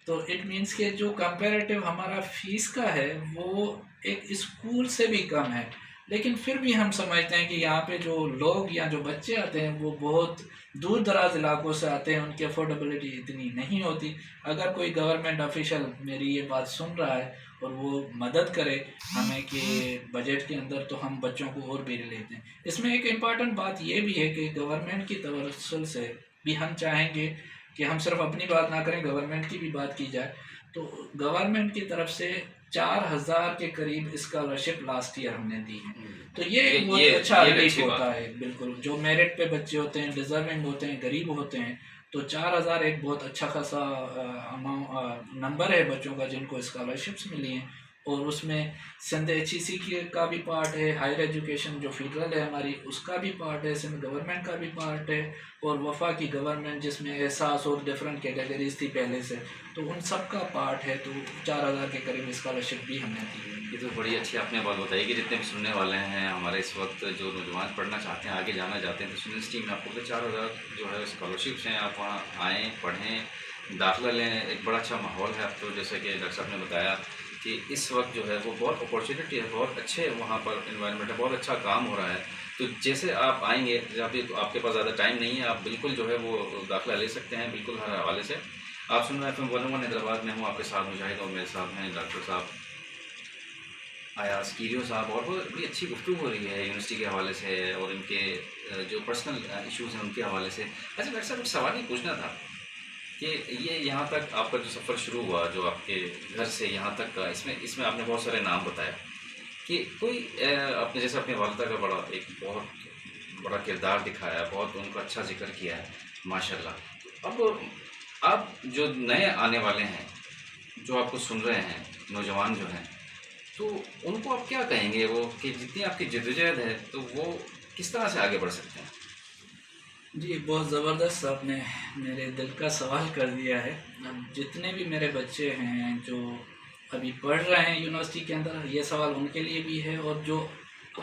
तो इट मीन्स के जो कंपैरेटिव हमारा फीस का है वो एक स्कूल से भी कम है। लेकिन फिर भी हम समझते हैं कि यहाँ पे जो लोग या जो बच्चे आते हैं वो बहुत दूर दराज इलाकों से आते हैं, उनकी अफोर्डेबिलिटी इतनी नहीं होती। अगर कोई गवर्नमेंट ऑफिशियल मेरी ये बात सुन रहा है और वो मदद करे हमें कि बजट के अंदर, तो हम बच्चों को और भी लेते हैं। इसमें एक इम्पॉर्टेंट बात ये भी है कि गवर्नमेंट की तवज्जुह से भी हम चाहेंगे कि हम सिर्फ अपनी बात ना करें, गवर्नमेंट की भी बात की जाए। तो गवर्नमेंट की तरफ से 4,000 के करीब स्कॉलरशिप लास्ट ईयर हमने दी है। तो ये एक बहुत अच्छा ये रिलीफ अच्छी बात होता है। बिल्कुल, जो मेरिट पे बच्चे होते हैं, डिजर्विंग होते हैं, गरीब होते हैं, तो 4,000 एक बहुत अच्छा खासा नंबर है बच्चों का जिनको स्कॉलरशिप्स मिली हैं। और उसमें सिंध HEC का भी पार्ट है, हायर एजुकेशन जो फेडरल है हमारी उसका भी पार्ट है, सिंध गवर्नमेंट का भी पार्ट है, और वफा की गवर्नमेंट जिसमें एहसास और डिफरेंट कैटेगरीज थी पहले से, तो उन सब का पार्ट है। तो 4,000 के करीब स्कॉलरशिप भी हमने दी है। ये तो बड़ी अच्छी आपने बात बताई कि जितने भी सुनने वाले हैं हमारे इस वक्त जो नौजवान पढ़ना चाहते हैं, आगे जाना चाहते हैं, तो यूनिवर्सिटी में आपको 4,000 जो है स्कॉलरशिप्स हैं, आप वहाँ आएँ, पढ़ें, दाखिला लें। एक बड़ा अच्छा माहौल है। अब तो जैसे कि डॉक्टर साहब ने बताया कि इस वक्त जो है वो बहुत अपॉर्चुनिटी है, बहुत अच्छे वहाँ पर इन्वायरमेंट है, बहुत अच्छा काम हो रहा है। तो जैसे आप आएंगे, जब भी तो आपके पास ज़्यादा टाइम नहीं है, आप बिल्कुल जो है वो दाखिला ले सकते हैं बिल्कुल हर हवाले से। आप सुन रहे हैं FM 101 हैदराबाद में हूँ, आपके साथ मुजाहिद और मेरे साथ हैं डॉक्टर साहब आयाज कीरियो साहब, और वो बड़ी अच्छी गुफ्तगू हो रही है यूनिवर्सिटी के हवाले से और इनके जो पर्सनल इश्यूज़ हैं उनके हवाले से। अच्छा डॉक्टर साहब, एक सवाल ही पूछना था कि ये यहाँ तक आपका जो सफ़र शुरू हुआ, जो आपके घर से यहाँ तक का, इसमें इसमें आपने बहुत सारे नाम बताए कि कोई आपने जैसे अपनी वालिदा का एक बहुत बड़ा किरदार दिखाया, बहुत उनका अच्छा जिक्र किया है माशाल्लाह। अब जो नए आने वाले हैं, जो आपको सुन रहे हैं, नौजवान जो हैं, तो उनको आप क्या कहेंगे वो कि जितनी आपकी जद्दोजहद है तो वो किस तरह से आगे बढ़ सकते हैं? जी, बहुत ज़बरदस्त आपने मेरे दिल का सवाल कर दिया है। अब जितने भी मेरे बच्चे हैं जो अभी पढ़ रहे हैं यूनिवर्सिटी के अंदर, ये सवाल उनके लिए भी है, और जो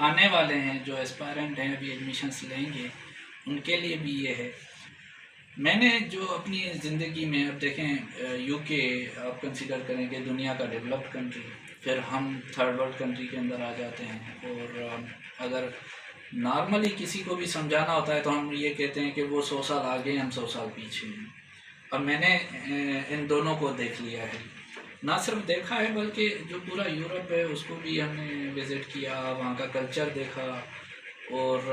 आने वाले हैं, जो एस्पायरेंट हैं, अभी एडमिशन्स लेंगे, उनके लिए भी ये है। मैंने जो अपनी ज़िंदगी में, अब देखें UK आप कंसिडर करें कि दुनिया का डेवलप्ड कंट्री, फिर हम थर्ड वर्ल्ड कंट्री के अंदर आ जाते हैं। और अगर नॉर्मली किसी को भी समझाना होता है तो हम ये कहते हैं कि वो 100 साल आगे हैं, हम 100 साल पीछे हैं। अब मैंने इन दोनों को देख लिया है, ना सिर्फ देखा है बल्कि जो पूरा यूरोप है उसको भी हमने विज़िट किया, वहाँ का कल्चर देखा और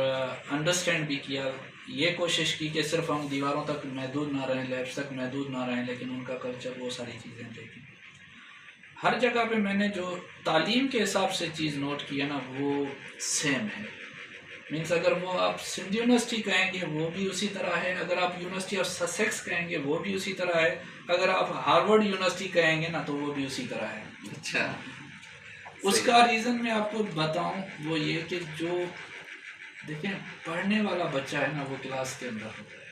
अंडरस्टैंड भी किया। ये कोशिश की कि सिर्फ हम दीवारों तक महदूद ना रहें, लैब्स तक महदूद ना रहें, लेकिन उनका कल्चर, वो सारी चीज़ें देखी। हर जगह पे मैंने जो तालीम के हिसाब से चीज़ नोट की है ना, वो सेम है। मीन्स अगर वो आप सिंध यूनिवर्सिटी कहेंगे वो भी उसी तरह है, अगर आप यूनिवर्सिटी ऑफ ससेक्स कहेंगे वो भी उसी तरह है, अगर आप हार्वर्ड यूनिवर्सिटी कहेंगे ना तो वो भी उसी तरह है। अच्छा, उसका रीज़न मैं आपको बताऊं, वो ये कि जो देखें पढ़ने वाला बच्चा है ना वो क्लास के अंदर होता है,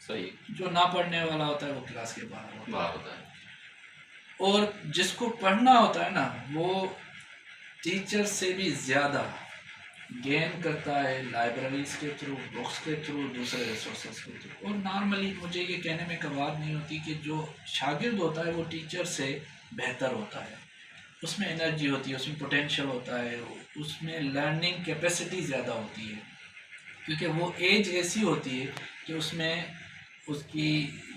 सही, जो ना पढ़ने वाला होता है वो क्लास के बाहर होता बात होता है। है। और जिसको पढ़ना होता है ना वो टीचर से भी ज़्यादा गेन करता है लाइब्रेरीज के थ्रू, बुक्स के थ्रू, दूसरे रिसोर्सेज के थ्रू। और नॉर्मली मुझे ये कहने में कबात नहीं होती कि जो शागिर्द होता है वो टीचर से बेहतर होता है, उसमें एनर्जी होती है, उसमें पोटेंशियल होता है, उसमें लर्निंग कैपेसिटी ज़्यादा होती है, क्योंकि वो एज ऐसी होती है कि उसमें उसकी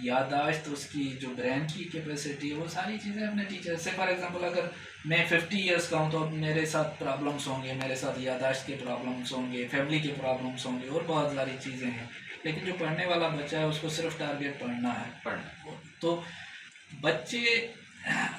याददाश्त, उसकी जो ब्रेन की कैपेसिटी है, वो सारी चीज़ें अपने टीचर से, फॉर एग्जांपल अगर मैं 50 इयर्स का हूँ तो अब मेरे साथ प्रॉब्लम्स होंगे, मेरे साथ याददाश्त के प्रॉब्लम्स होंगे, फैमिली के प्रॉब्लम्स होंगे और बहुत सारी चीज़ें हैं। लेकिन जो पढ़ने वाला बच्चा है उसको सिर्फ टारगेट पढ़ना है। पढ़ना, तो बच्चे,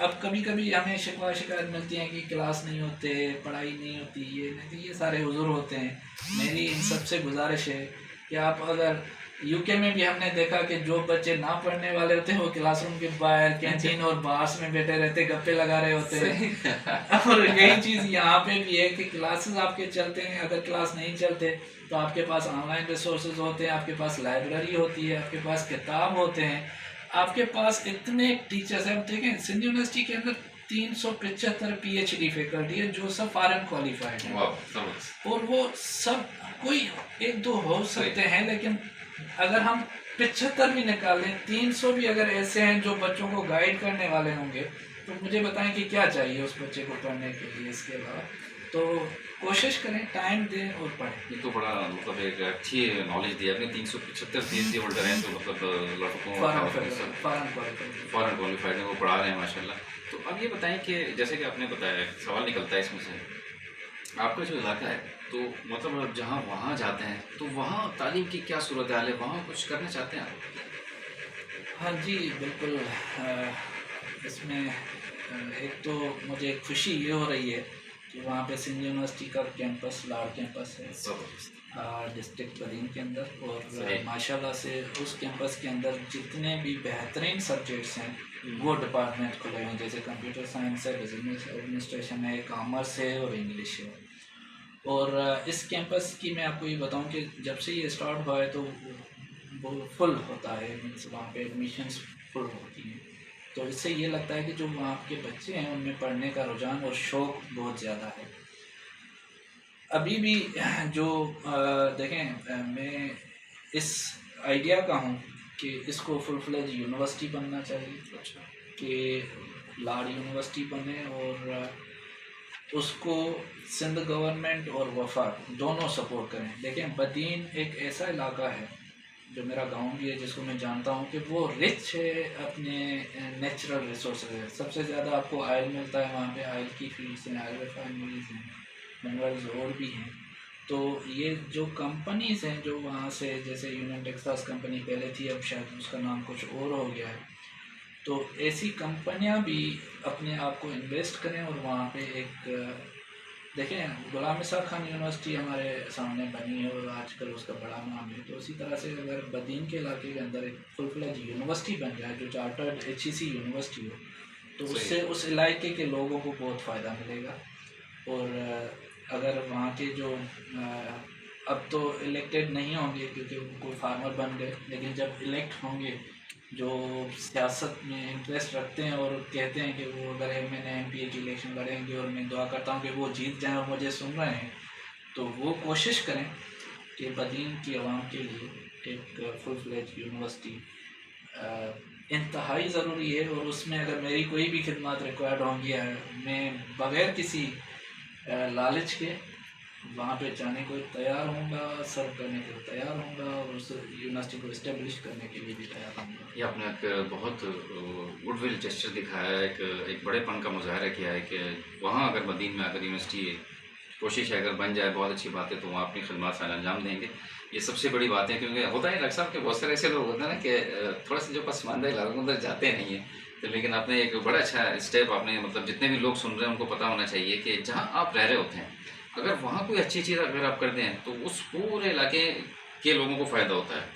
अब कभी कभी हमें शिकायत मिलती है कि क्लास नहीं होते, पढ़ाई नहीं होती, ये नहीं, तो ये सारे हुजूर होते हैं। मेरी इन सबसे गुजारिश है कि आप, अगर यूके में भी हमने देखा कि जो बच्चे ना पढ़ने वाले होते हैं वो क्लासरूम के बाहर, कैंटीन और बार्स में बैठे रहते, गप्पे लगा रहे होते हैं। और यही चीज़ यहाँ पे भी है कि क्लासेस आपके चलते हैं, अगर क्लास नहीं चलते तो आपके पास ऑनलाइन रिसोर्सेज होते हैं, आपके पास लाइब्रेरी होती है, आपके पास किताब होते हैं, आपके पास इतने टीचर्स हैं। अब देखें सिंध यूनिवर्सिटी के अंदर 375 PhD फैकल्टी है जो सब फॉरेन क्वालिफाइड है, और वो सब, कोई एक दो हो सकते हैं, लेकिन अगर हम 75 भी निकालें, 300 भी अगर ऐसे हैं जो बच्चों को गाइड करने वाले होंगे, तो मुझे बताएं कि क्या चाहिए उस बच्चे को पढ़ने के लिए। इसके अलावा तो कोशिश करें, टाइम दें और पढ़ें। ये तो बड़ा मतलब एक अच्छी नॉलेज दी आपने। 375 PhD होल्डर हैं तो मतलब लड़कों फॉरेन क्वालिफाइड है, वो पढ़ा रहे हैं माशाल्लाह। तो अब ये बताएं कि जैसे कि आपने बताया, सवाल निकलता है इसमें से, आपका जो इलाका है तो मतलब जहाँ वहाँ जाते हैं तो वहाँ तालीम की क्या सूरत हाल है, वहाँ कुछ करना चाहते हैं आप? हाँ जी बिल्कुल। इसमें एक तो मुझे खुशी ये हो रही है कि वहाँ पे सिंध यूनिवर्सिटी का कैंपस, लार्ज कैंपस है डिस्ट्रिक्ट बदीन के अंदर, और माशाल्लाह से उस कैंपस के अंदर जितने भी बेहतरीन सब्जेक्ट्स हैं वो डिपार्टमेंट खुले हैं, जैसे कंप्यूटर साइंस है, बिजनेस एडमिनिस्ट्रेशन है, कॉमर्स है और इंग्लिश है। और इस कैंपस की मैं आपको ये बताऊं कि जब से ये स्टार्ट हुआ है तो वो फुल होता है, मीन्स वहाँ पे एडमिशन्स फुल होती हैं। तो इससे ये लगता है कि जो वहाँ के बच्चे हैं उनमें पढ़ने का रुझान और शौक़ बहुत ज़्यादा है। अभी भी जो देखें, मैं इस आइडिया का हूँ कि इसको फुल फ्लेज यूनिवर्सिटी बनना चाहिए, कि लार्ज यूनिवर्सिटी बने और उसको सिंध गवर्नमेंट और वफाक दोनों सपोर्ट करें। लेकिन बदीन एक ऐसा इलाका है जो मेरा गांव भी है, जिसको मैं जानता हूँ कि वो रिच है अपने नेचुरल रिसोर्सेज है। सबसे ज़्यादा आपको ऑयल मिलता है वहाँ पे, ऑयल की फील्ड्स हैं, ऑयल रिफाइनरीज हैं, मिनरल्स और भी हैं। तो ये जो कंपनीज़ हैं जो वहाँ से, जैसे यूनियन टेक्सास कंपनी पहले थी, अब शायद उसका नाम कुछ और हो गया है, तो ऐसी कंपनियां भी अपने आप को इन्वेस्ट करें और वहाँ पे एक, देखें गुलाम इसाक खान यूनिवर्सिटी हमारे सामने बनी है और आजकल उसका बड़ा नाम है। तो उसी तरह से अगर बदीन के इलाके के अंदर एक फुल फ्लेज यूनिवर्सिटी बन जाए जो चार्टर्ड HEC यूनिवर्सिटी हो, तो उससे उस इलाके के लोगों को बहुत फ़ायदा मिलेगा। और अगर वहाँ के जो अब तो इलेक्टेड नहीं होंगे क्योंकि कोई फार्मर बन गए, लेकिन जब इलेक्ट होंगे, जो सियासत में इंटरेस्ट रखते हैं और कहते हैं कि वो अगर MNA MP की इलेक्शन लड़ेंगे, और मैं दुआ करता हूँ कि वो जीत जाएं और मुझे सुन रहे हैं, तो वो कोशिश करें कि बदीन की आवाम के लिए एक फुल फ्लेज यूनिवर्सिटी इंतहाई ज़रूरी है, और उसमें अगर मेरी कोई भी खिदमत रिक्वायर्ड होंगी, मैं बग़ैर किसी लालच के वहाँ पे जाने को तैयार होऊंगा, सर्व करने के लिए तैयार होऊंगा, और उस यूनिवर्सिटी को इस्टेब्लिश करने के लिए भी तैयार होऊंगा। ये आपने एक बहुत गुडविल जेस्चर दिखाया है, एक बड़ेपन का मुजाहरा किया है कि वहाँ अगर मदीन में अगर यूनिवर्सिटी कोशिश है अगर बन जाए बहुत अच्छी बात है, तो वहाँ अपनी खिदमत सारा अंजाम देंगे। ये सबसे बड़ी बात है, क्योंकि होता है डॉक्टर साहब के बहुत सारे ऐसे लोग होते हैं ना कि थोड़ा सा जो पसमानदा इलाकों के अंदर जाते नहीं हैं, तो लेकिन आपने एक बड़ा अच्छा स्टेप आपने मतलब जितने भी लोग सुन रहे हैं उनको पता होना चाहिए कि जहाँ आप रह रहे होते हैं अगर वहाँ कोई अच्छी चीज़ अगर आप कर दें तो उस पूरे इलाके के लोगों को फ़ायदा होता है।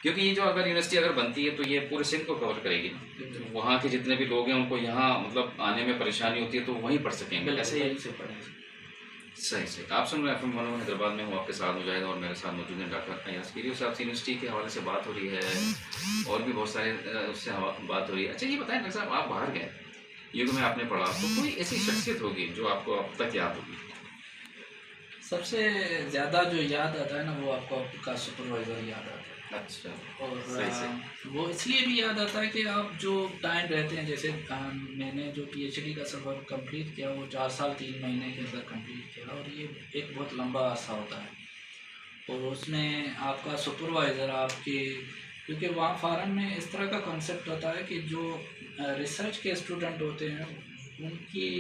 क्योंकि ये जो अगर यूनिवर्सिटी अगर बनती है तो ये पूरे सिंध को कवर करेगी, तो वहाँ के जितने भी लोग हैं उनको यहाँ मतलब आने में परेशानी होती है तो वहीं पढ़ सकेंगे। ऐसे ही से पढ़ेंगे। सही सही। आप सुन रहे हैं FM 101 हैदराबाद में हूँ, आपके साथ मुजाहिद और मेरे साथ मौजूद हैं डॉक्टर अयाज पीरी। से आपसे यूनिवर्सिटी के हवाले से बात हो रही है और भी बहुत सारे उससे बात हो रही है। अच्छा ये बताएं डॉक्टर साहब, आप बाहर गए, युग में आपने पढ़ा, तो कोई ऐसी शख्सियत होगी जो आपको अब तक याद होगी? सबसे ज़्यादा जो याद आता है ना, वो आपको आपका सुपरवाइज़र याद आता है। अच्छा, और सही सही। वो इसलिए भी याद आता है कि आप जो टाइम रहते हैं, जैसे मैंने जो PhD का सफ़र कंप्लीट किया वो 4 साल 3 महीने के अंदर कंप्लीट किया, और ये एक बहुत लंबा अरसा होता है। और उसमें आपका सुपरवाइज़र आपके, क्योंकि वहाँ फारम में इस तरह का कॉन्सेप्ट होता है कि जो रिसर्च के स्टूडेंट होते हैं उनकी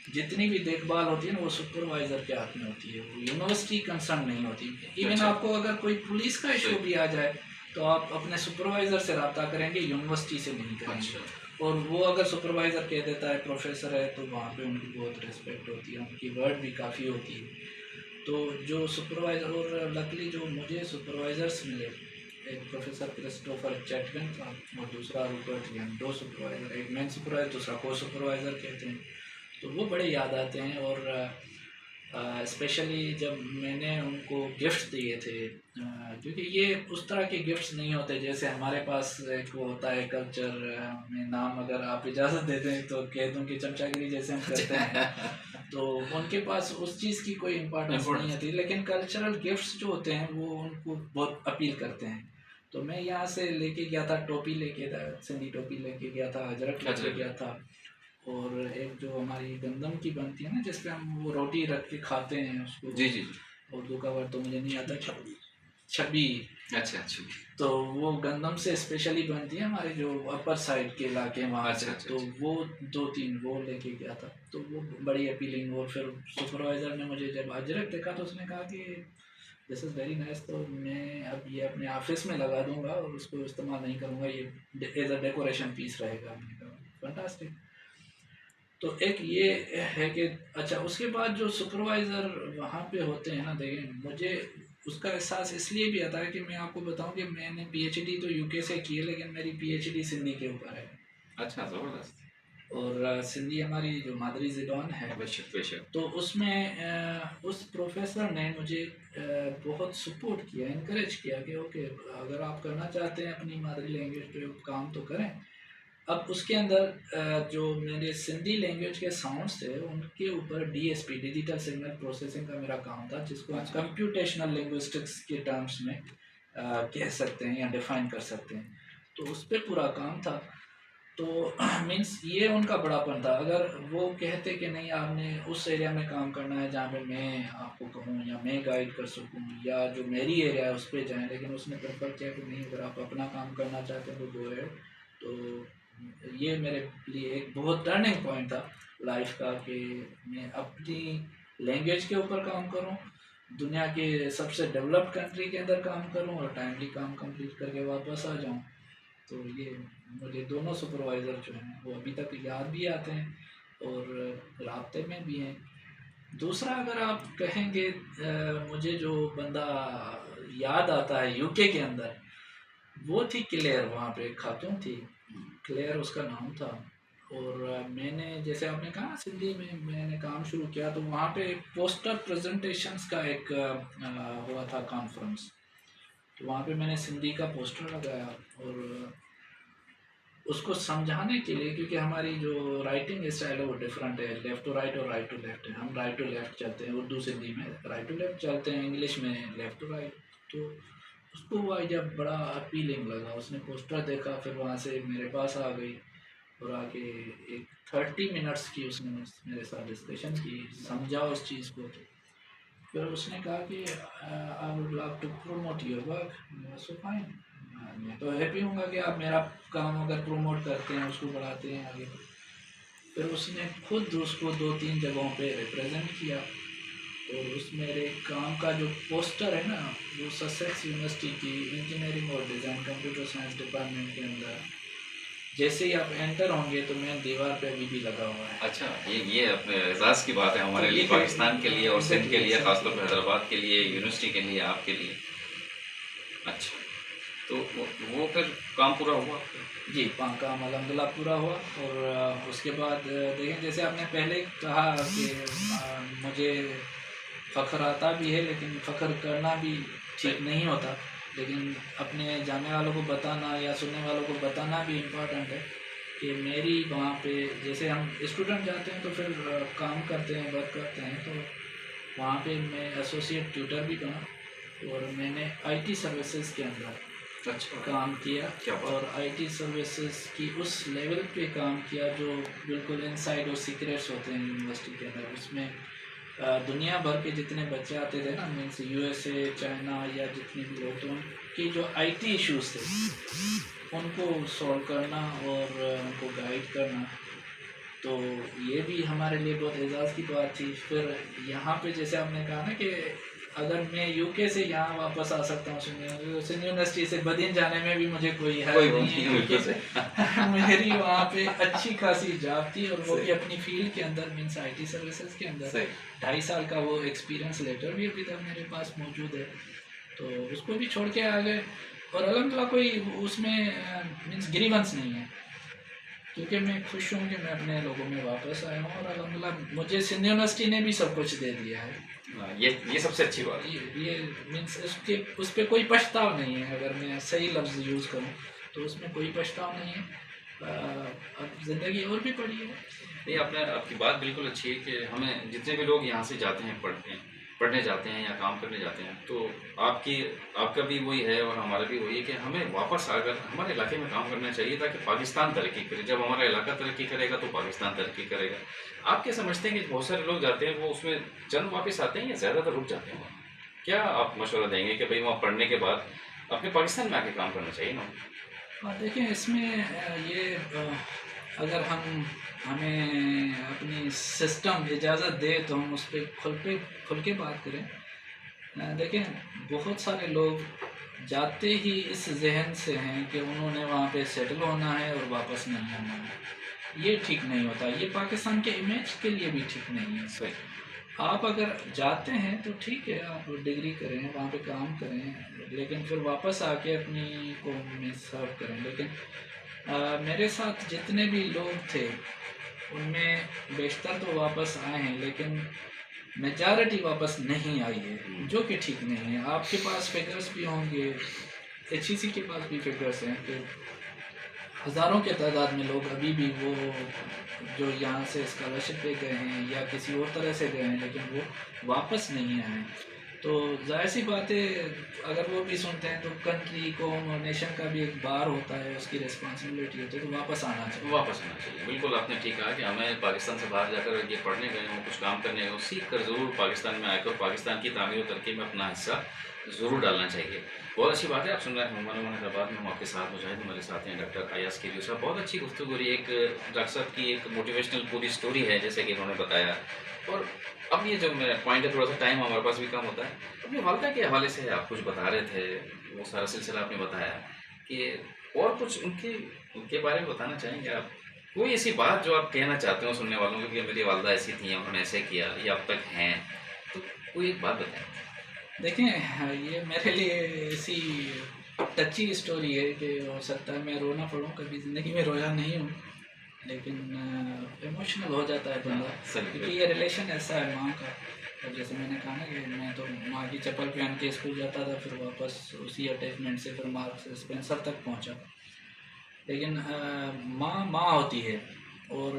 जितनी भी देखभाल होती है ना, वो सुपरवाइज़र के हाथ में होती है, वो यूनिवर्सिटी कंसर्न नहीं होती। इवन अच्छा। आपको अगर कोई पुलिस का इशू सही। भी आ जाए तो आप अपने सुपरवाइज़र से रब्ता करेंगे, यूनिवर्सिटी से नहीं करेंगे। अच्छा। और वो अगर सुपरवाइज़र कह देता है प्रोफेसर है, तो वहाँ पे उनकी बहुत रिस्पेक्ट होती है, उनकी वर्ड भी काफ़ी होती है। तो जो सुपरवाइज़र, और लकली जो मुझे सुपरवाइज़र्स मिले, एक प्रोफेसर क्रिस्टोफर चैटगन था और दूसरा रूपर्ट लियन, 2 सुपरवाइज़र, एक मेन सुपरवाइज़र दूसरा को सुपरवाइज़र कहते हैं। तो वो बड़े याद आते हैं। और स्पेशली जब मैंने उनको गिफ्ट दिए थे, क्योंकि ये उस तरह के गिफ्ट्स नहीं होते जैसे हमारे पास एक वो होता है कल्चर में, नाम अगर आप इजाज़त दे दें तो कह दूँ कि चमचागिरी जैसे हम करते हैं, तो उनके पास उस चीज़ की कोई इम्पोर्टेंस नहीं होती, लेकिन कल्चरल गिफ्ट्स जो होते हैं वो उनको बहुत अपील करते हैं। तो मैं यहाँ से लेके गया था, टोपी लेके था, सिंधी टोपी लेके गया था, अजरक लेके गया था, और एक जो हमारी गंदम की बनती है ना जिस पे हम वो रोटी रख के खाते हैं उसको, जी जी। उर्दू का वर्ड तो मुझे नहीं आता, छबी। अच्छा अच्छा। तो वो गंदम से स्पेशली बनती है हमारे जो अपर साइड के इलाके हैं वहाँ से। अच्छा तो अच्छा। वो 2-3 वो लेके गया था, तो वो बड़ी अपीलिंग। और फिर सुपरवाइज़र ने मुझे जब अजरक देखा तो उसने कहा कि दिस इज़ वेरी नाइस, तो मैं अब ये अपने ऑफिस में लगा दूंगा और उसको इस्तेमाल नहीं करूँगा, ये एज अ डेकोरेशन पीस रहेगा। मैंने कहा फंटास्टिक। तो एक ये है कि अच्छा, उसके बाद जो सुपरवाइज़र वहाँ पे होते हैं ना, देखिए मुझे उसका एहसास इसलिए भी आता है कि मैं आपको बताऊं कि मैंने PhD तो UK से की है, लेकिन मेरी PhD सिंधी के ऊपर है। अच्छा, ज़बरदस्त। और सिंधी हमारी जो मादरी ज़बान है, बेशक बेशक। तो उसमें उस प्रोफेसर ने मुझे बहुत सपोर्ट किया, इनकरेज किया कि ओके, अगर आप करना चाहते हैं अपनी मादरी लैंग्वेज पे काम तो करें। अब उसके अंदर जो मेरे सिंधी लैंग्वेज के साउंड्स थे उनके ऊपर DSP, डिजिटल सिग्नल प्रोसेसिंग का मेरा काम था, जिसको हम कंप्यूटेशनल लिंग्विस्टिक्स के टर्म्स में कह सकते हैं या डिफाइन कर सकते हैं। तो उस पर पूरा काम था। तो मीन्स ये उनका बड़ापन था। अगर वो कहते कि नहीं आपने उस एरिया में काम करना है जहाँ पे मैं आपको कहूँ या मैं गाइड कर सकूँ, या जो मेरी एरिया है उस पर जाएँ, लेकिन उसने प्रेफर किया कि नहीं, अगर आप अपना काम करना चाहते हैं तो गो है। तो ये मेरे लिए एक बहुत टर्निंग पॉइंट था लाइफ का कि मैं अपनी लैंग्वेज के ऊपर काम करूँ, दुनिया के सबसे डेवलप्ड कंट्री के अंदर काम करूँ और टाइमली काम कंप्लीट करके वापस आ जाऊँ। तो ये मुझे दोनों सुपरवाइज़र जो हैं वो अभी तक याद भी आते हैं और राब्ते में भी हैं। दूसरा अगर आप कहेंगे मुझे जो बंदा याद आता है UK के अंदर, वो थी क्लेयर। वहाँ पे एक खातून थी, क्लेयर उसका नाम था। और मैंने, जैसे आपने कहा ना सिंधी में मैंने काम शुरू किया, तो वहाँ पे पोस्टर प्रेजेंटेशंस का एक हुआ था कॉन्फ्रेंस। तो वहाँ पे मैंने सिंधी का पोस्टर लगाया, और उसको समझाने के लिए, क्योंकि हमारी जो राइटिंग स्टाइल है वो डिफरेंट है, लेफ़्ट टू राइट और राइट टू लेफ़्ट है। हम राइट टू लेफ़्ट चलते हैं, उर्दू सिंधी में राइट टू लेफ़्ट चलते हैं, इंग्लिश में लेफ़्ट टू राइट। तो उसको वो आइडिया बड़ा अपीलिंग लगा। उसने पोस्टर देखा, फिर वहाँ से मेरे पास आ गई और आके एक 30 मिनट्स की उसने मेरे साथ डिस्कशन की, समझा उस चीज़ को। फिर उसने कहा कि I would like to promote your work. So fine, मैं तो हैप्पी हूँगा कि आप मेरा काम अगर प्रमोट करते हैं, उसको बढ़ाते हैं आगे। फिर उसने खुद उसको 2-3 जगहों पे रिप्रेजेंट किया, और उस मेरे काम का जो पोस्टर है ना, वो ससेक्स यूनिवर्सिटी की इंजीनियरिंग और डिज़ाइन कंप्यूटर साइंस डिपार्टमेंट के अंदर, जैसे ही आप एंटर होंगे तो मेन दीवार पे अभी भी लगा हुआ है। अच्छा, ये अपने एजाज़ की बात है हमारे तो लिए, ये पाकिस्तान के लिए और सिंध के एग्जैक्टली लिए, सर। ख़ासतौर पर हैदराबाद के लिए, यूनिवर्सिटी के लिए, आपके लिए। अच्छा, तो वो फिर काम पूरा हुआ आपका? जी, काम अल्हम्दुलिल्लाह पूरा हुआ। और उसके बाद देखें, जैसे आपने पहले कहा कि मुझे फ़ख्र आता भी है, लेकिन फ़ख्र करना भी ठीक नहीं होता। लेकिन अपने जानने वालों को बताना या सुनने वालों को बताना भी इम्पोर्टेंट है कि मेरी वहाँ पे, जैसे हम स्टूडेंट जाते हैं तो फिर काम करते हैं, वर्क करते हैं, तो वहाँ पे मैं एसोसिएट ट्यूटर भी बना, और मैंने आईटी सर्विसेज के अंदर अच्छा, काम किया। क्या बात और आईटी सर्विसेज की उस लेवल पे काम किया जो बिल्कुल इनसाइड और सीक्रेट्स होते हैं यूनिवर्सिटी के अंदर। उसमें दुनिया भर के जितने बच्चे आते थे ना, मीन्स यूएसए, चाइना या जितने भी लोग थे, उनकी जो आईटी इश्यूज थे उनको सॉल्व करना और उनको गाइड करना, तो ये भी हमारे लिए बहुत एजाज़ की बात थी। फिर यहाँ पे जैसे आपने कहा ना कि अगर मैं यूके से यहाँ वापस आ सकता हूँ सिंध यूनिवर्सिटी से, बदीन जाने में भी मुझे कोई कोई हर्ज वो नहीं नहीं, है, बिल्कुल क्योंकि सही। मेरी वहाँ पे अच्छी खासी जॉब थी, और वो भी सही। अपनी फील्ड के अंदर, मीन्स आईटी सर्विसेज के अंदर। सही। 2.5 साल का वो एक्सपीरियंस लेटर भी अभी तक मेरे पास मौजूद है, तो उसको भी छोड़ के आ गए। और अल्हम्दुलिल्लाह कोई उसमें मीन्स ग्रीवेंस नहीं है, क्योंकि मैं खुश हूँ कि मैं अपने लोगों में वापस आया हूँ, और अल्हम्दुलिल्लाह मुझे सिंध यूनिवर्सिटी ने भी सब कुछ दे दिया है। हाँ, ये सबसे अच्छी बात है। ये मीन्स उसके उस पर कोई पछताव नहीं है, अगर मैं सही लफ्ज़ यूज़ करूँ तो उसमें कोई पछताव नहीं है। अब ज़िंदगी और भी पड़ी है। नहीं, आपने आपकी बात बिल्कुल अच्छी है कि हमें जितने भी लोग यहाँ से जाते हैं, पढ़ने जाते हैं या काम करने जाते हैं, तो आपका भी वही है और हमारा भी वही है कि हमें वापस आकर हमारे इलाके में काम करना चाहिए, ताकि पाकिस्तान तरक्की करे। जब हमारा इलाका तरक्की करेगा तो पाकिस्तान तरक्की करेगा। आप क्या समझते हैं कि बहुत सारे लोग जाते हैं, वो उसमें चंद वापस आते हैं या ज़्यादातर रुक जाते हैं वहाँ? क्या आप मशवरा देंगे कि भाई वहाँ पढ़ने के बाद अपने पाकिस्तान में आके काम करना चाहिए ना? और देखिए इसमें ये अगर हमें अपनी सिस्टम इजाज़त दे तो हम उस पर खुल के बात करें। देखें, बहुत सारे लोग जाते ही इस जहन से हैं कि उन्होंने वहाँ पे सेटल होना है और वापस नहीं आना है। ये ठीक नहीं होता, ये पाकिस्तान के इमेज के लिए भी ठीक नहीं है। सही। आप अगर जाते हैं तो ठीक है, आप डिग्री करें, वहाँ पे काम करें, लेकिन फिर वापस आके अपनी कौम में सर्व करें। लेकिन मेरे साथ जितने भी लोग थे उनमें बेशतर तो वापस आए हैं, लेकिन मेजॉरिटी वापस नहीं आई है, जो कि ठीक नहीं है। आपके पास फिगर्स भी होंगे, एचईसी के पास भी फिगर्स हैं कि हज़ारों के तादाद में लोग अभी भी वो जो यहाँ से स्कॉलरशिप पे गए हैं या किसी और तरह से गए हैं, लेकिन वो वापस नहीं आए। तो ज़ाहिर सी बात है, अगर वो भी सुनते हैं तो कंट्री कौम और नेशन का भी एक बार होता है, उसकी रिस्पॉन्सिबिलिटी होती है, तो वापस आना चाहिए। वापस आना चाहिए। बिल्कुल आपने ठीक कहा कि हमें पाकिस्तान से बाहर जाकर ये पढ़ने गए हों, कुछ काम करने गए हों, सीख कर ज़रूर पाकिस्तान में आकर पाकिस्तान की तामीर और तरक्की में अपना हिस्सा ज़रूर डालना चाहिए। बहुत अच्छी बात है। आप सुन रहे हैं हमारे हैदराबाद में, हम आपके साथ मुजाहिद, हमारे साथ हैं डॉक्टर अयाज कीरियो साहब। बहुत अच्छी गुफ्तगू रही। एक डॉक्टर साहब की एक मोटिवेशनल पूरी स्टोरी है, जैसे कि उन्होंने बताया। और अब ये जो मेरा पॉइंट है, थोड़ा सा टाइम हमारे पास भी कम होता है, अपनी वालदा के हवाले से आप कुछ बता रहे थे, वो सारा सिलसिला आपने बताया कि और कुछ उनके बारे में बताना चाहेंगे आप? कोई ऐसी बात जो आप कहना चाहते हो सुनने वालों को कि मेरी वालदा ऐसी थी, उन्होंने ऐसे किया या अब तक हैं, तो कोई एक बात बताएं। देखें, ये मेरे लिए ऐसी टची स्टोरी है कि हो सकता है मैं रोना पड़ूँ, कभी ज़िंदगी में रोया नहीं हूँ, लेकिन इमोशनल हो जाता है बंदा, सही, क्योंकि ये रिलेशन ऐसा है माँ का। और जैसे मैंने कहा ना कि मैं तो माँ की चप्पल पहन के स्कूल जाता था, फिर वापस उसी अटैचमेंट से फिर मार्क्स स्पेंसर तक पहुँचा। लेकिन माँ माँ होती है, और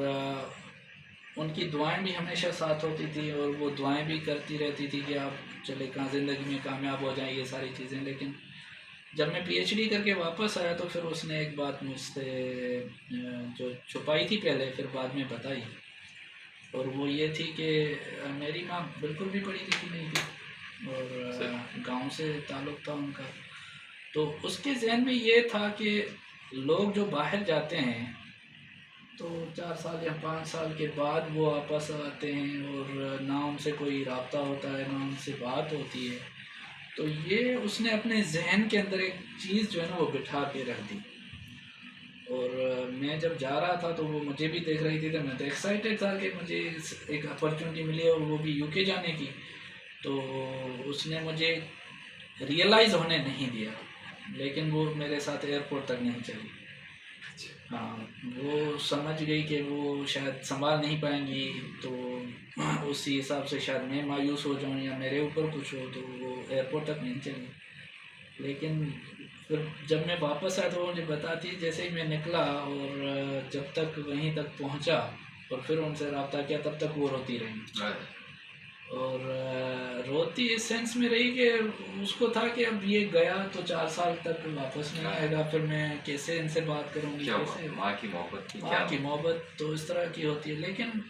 उनकी दुआएं भी हमेशा साथ होती थी, और वो दुआएं भी करती रहती थी कि आप चले कहाँ ज़िंदगी में कामयाब हो जाएं, ये सारी चीज़ें। लेकिन जब मैं पीएचडी करके वापस आया तो फिर उसने एक बात मुझसे जो छुपाई थी पहले, फिर बाद में बताई, और वो ये थी कि मेरी माँ बिल्कुल भी पढ़ी लिखी नहीं थी और गांव से ताल्लुक़ था उनका। तो उसके जहन में ये था कि लोग जो बाहर जाते हैं तो 4 साल या 5 साल के बाद वो वापस आते हैं और ना उनसे कोई राब्ता होता है, ना उनसे बात होती है। तो ये उसने अपने जहन के अंदर एक चीज़ जो है ना वो बिठा के रख दी। और मैं जब जा रहा था तो वो मुझे भी देख रही थी, तो मैं तो एक्साइटेड था कि मुझे एक अपॉर्चुनिटी मिली और वो भी यूके जाने की। तो उसने मुझे रियलाइज़ होने नहीं दिया, लेकिन वो मेरे साथ एयरपोर्ट तक नहीं चली। हाँ, वो समझ गई कि वो शायद संभाल नहीं पाएंगी, तो उसी हिसाब से शायद मैं मायूस हो जाऊँ या मेरे ऊपर कुछ हो, तो वो एयरपोर्ट तक नहीं चली। लेकिन फिर जब मैं वापस आया तो वो मुझे बताती, जैसे ही मैं निकला और जब तक वहीं तक पहुंचा और फिर उनसे रब्ता किया, तब तक वो रोती रही। और रोती इस सेंस में रही कि उसको था कि अब ये गया तो 4 साल तक वापस नहीं आएगा, फिर मैं कैसे इनसे बात करूँगी, कैसे। माँ की मोहब्बत की माँ की मोहब्बत तो इस तरह की होती है। लेकिन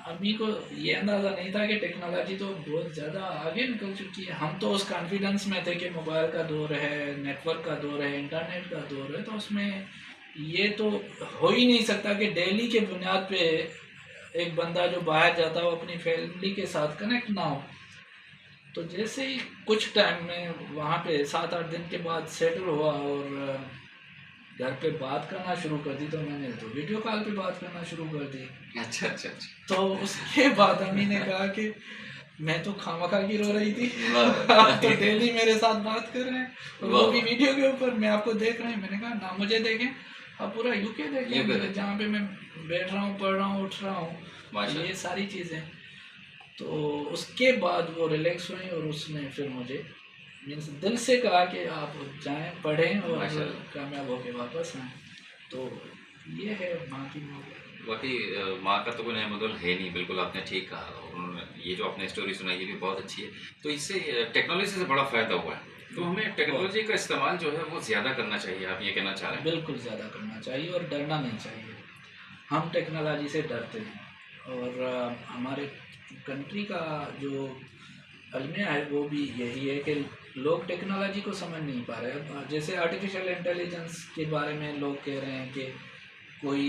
अम्मी को ये अंदाज़ा नहीं था कि टेक्नोलॉजी तो बहुत ज़्यादा आगे निकल चुकी है। हम तो उस कॉन्फिडेंस में थे कि मोबाइल का दौर है, नेटवर्क का दौर है, इंटरनेट का दौर है, तो उसमें ये तो हो ही नहीं सकता कि डेली के बुनियाद पे एक बंदा जो बाहर जाता हो अपनी फैमिली के साथ कनेक्ट ना हो। तो जैसे ही कुछ टाइम में वहाँ पे 7-8 दिन के बाद सेटल हुआ और घर पे बात करना शुरू कर दी, तो मैंने तो वीडियो कॉल पे बात करना शुरू कर दी। अच्छा अच्छा अच्छा। तो उसके बाद अम्मी ने कहा कि मैं तो खामखा की रो रही थी, आप तो डेली मेरे साथ बात कर रहे हैं और वो भी वीडियो के ऊपर, मैं आपको देख रहे हैं। मैंने कहा ना मुझे देखें, आप पूरा यूके देखें जहाँ पे मैं बैठ रहा हूँ, पढ़ रहा हूँ, उठ रहा हूँ, ये सारी चीज़ें। तो उसके बाद वो रिलैक्स हुई और उसने फिर मुझे मीन्स दिल से कहा कि आप जाएं, पढ़ें और कामयाब होके वापस आएँ। तो ये है माँ की मोहब्बत। वाकई माँ का तो कोई नया मतलब है नहीं, बिल्कुल आपने ठीक कहा। और उन्होंने ये जो आपने स्टोरी सुनाई ये भी बहुत अच्छी है। तो इससे टेक्नोलॉजी से बड़ा फ़ायदा हुआ है, तो हमें टेक्नोलॉजी का इस्तेमाल जो है वो ज़्यादा करना चाहिए, आप ये कहना चाह रहे हैं? बिल्कुल ज़्यादा करना चाहिए और डरना नहीं चाहिए। हम टेक्नोलॉजी से डरते हैं और हमारे कंट्री का जो अलमिया है वो भी यही है कि लोग टेक्नोलॉजी को समझ नहीं पा रहे। अब जैसे आर्टिफिशियल इंटेलिजेंस के बारे में लोग कह रहे हैं कि कोई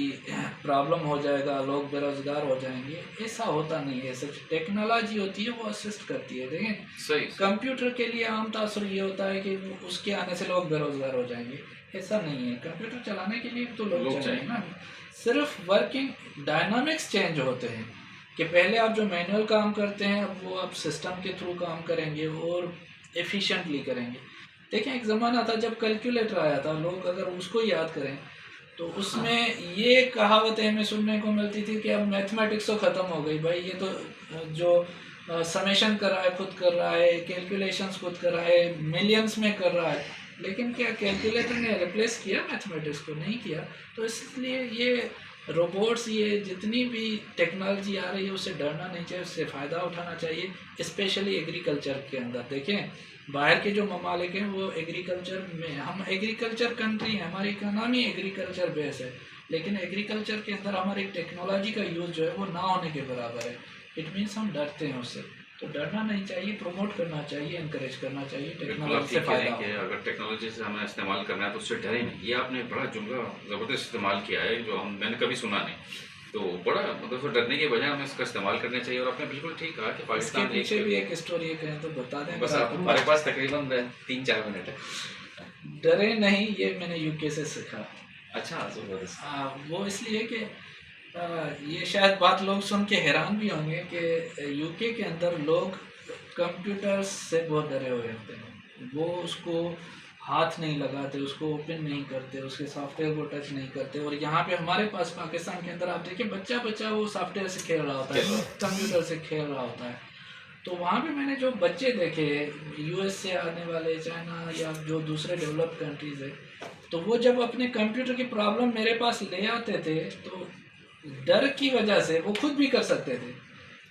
प्रॉब्लम हो जाएगा, लोग बेरोज़गार हो जाएंगे, ऐसा होता नहीं है। सच टेक्नोलॉजी होती है वो असिस्ट करती है। देखें, सही। कंप्यूटर के लिए आम तासुर ये होता है कि उसके आने से लोग बेरोज़गार हो जाएंगे, ऐसा नहीं है। कंप्यूटर चलाने के लिए तो लोग चाहिए ना, सिर्फ वर्किंग डायनामिक्स चेंज होते हैं कि पहले आप जो मैनुअल काम करते हैं अब वो आप सिस्टम के थ्रू काम करेंगे और एफिशिएंटली करेंगे। देखें, एक ज़माना था जब कैलकुलेटर आया था, लोग अगर उसको याद करें तो उसमें ये कहावतें हमें सुनने को मिलती थी कि अब मैथमेटिक्स तो ख़त्म हो गई भाई, ये तो जो समेशन कर रहा है खुद कर रहा है, कैलकुलेशंस खुद कर रहा है, मिलियंस में कर रहा है। लेकिन क्या कैलकुलेटर ने रिप्लेस किया मैथमेटिक्स को? नहीं किया। तो इसलिए ये रोबोट्स, ये जितनी भी टेक्नोलॉजी आ रही है उससे डरना नहीं चाहिए, उससे फ़ायदा उठाना चाहिए। स्पेशली एग्रीकल्चर के अंदर देखें, बाहर के जो ममालिक हैं वो एग्रीकल्चर में, हम एग्रीकल्चर कंट्री हैं, हमारी इकोनॉमी एग्रीकल्चर बेस है, लेकिन एग्रीकल्चर के अंदर हमारी टेक्नोलॉजी का यूज़ जो है वो ना होने के बराबर है। इट मीन्स हम डरते हैं उससे, तो डरना नहीं चाहिए, प्रमोट करना चाहिए, इंकरेज करना चाहिए। टेक्नोलॉजी से फ़ायदा कि अगर टेक्नोलॉजी से हमें इस्तेमाल करना है तो उससे डरे नहीं। ये आपने बड़ा जुमला ज़बरदस्त इस्तेमाल किया है जो मैंने कभी सुना नहीं। तो बड़ा मतलब डरने के बजाय हमें इसका इस्तेमाल करना चाहिए। और आपने बिल्कुल ठीक कहा कि पाकिस्तान के पीछे भी एक स्टोरी है, कहें तो बता दें? बस आप, हमारे पास तकरीबन 3-4 मिनट है। डरे नहीं, ये मैंने यूके से सीखा। अच्छा, ज़बरदस्त। वो इसलिए कि ये शायद बात लोग सुन के हैरान भी होंगे कि यूके के अंदर लोग कंप्यूटर से बहुत डरे हुए होते हैं। वो उसको हाथ नहीं लगाते, उसको ओपन नहीं करते, उसके सॉफ्टवेयर को टच नहीं करते। और यहाँ पे हमारे पास पाकिस्तान के अंदर आप देखिए, बच्चा वो सॉफ्टवेयर से खेल रहा होता है, कंप्यूटर से खेल रहा होता है। तो वहाँ पे मैंने जो बच्चे देखे यूएस से आने वाले, चाइना या जो दूसरे डेवलप्ड कंट्रीज़ है, तो वो जब अपने कंप्यूटर की प्रॉब्लम मेरे पास ले आते थे तो डर की वजह से वो खुद भी कर सकते थे,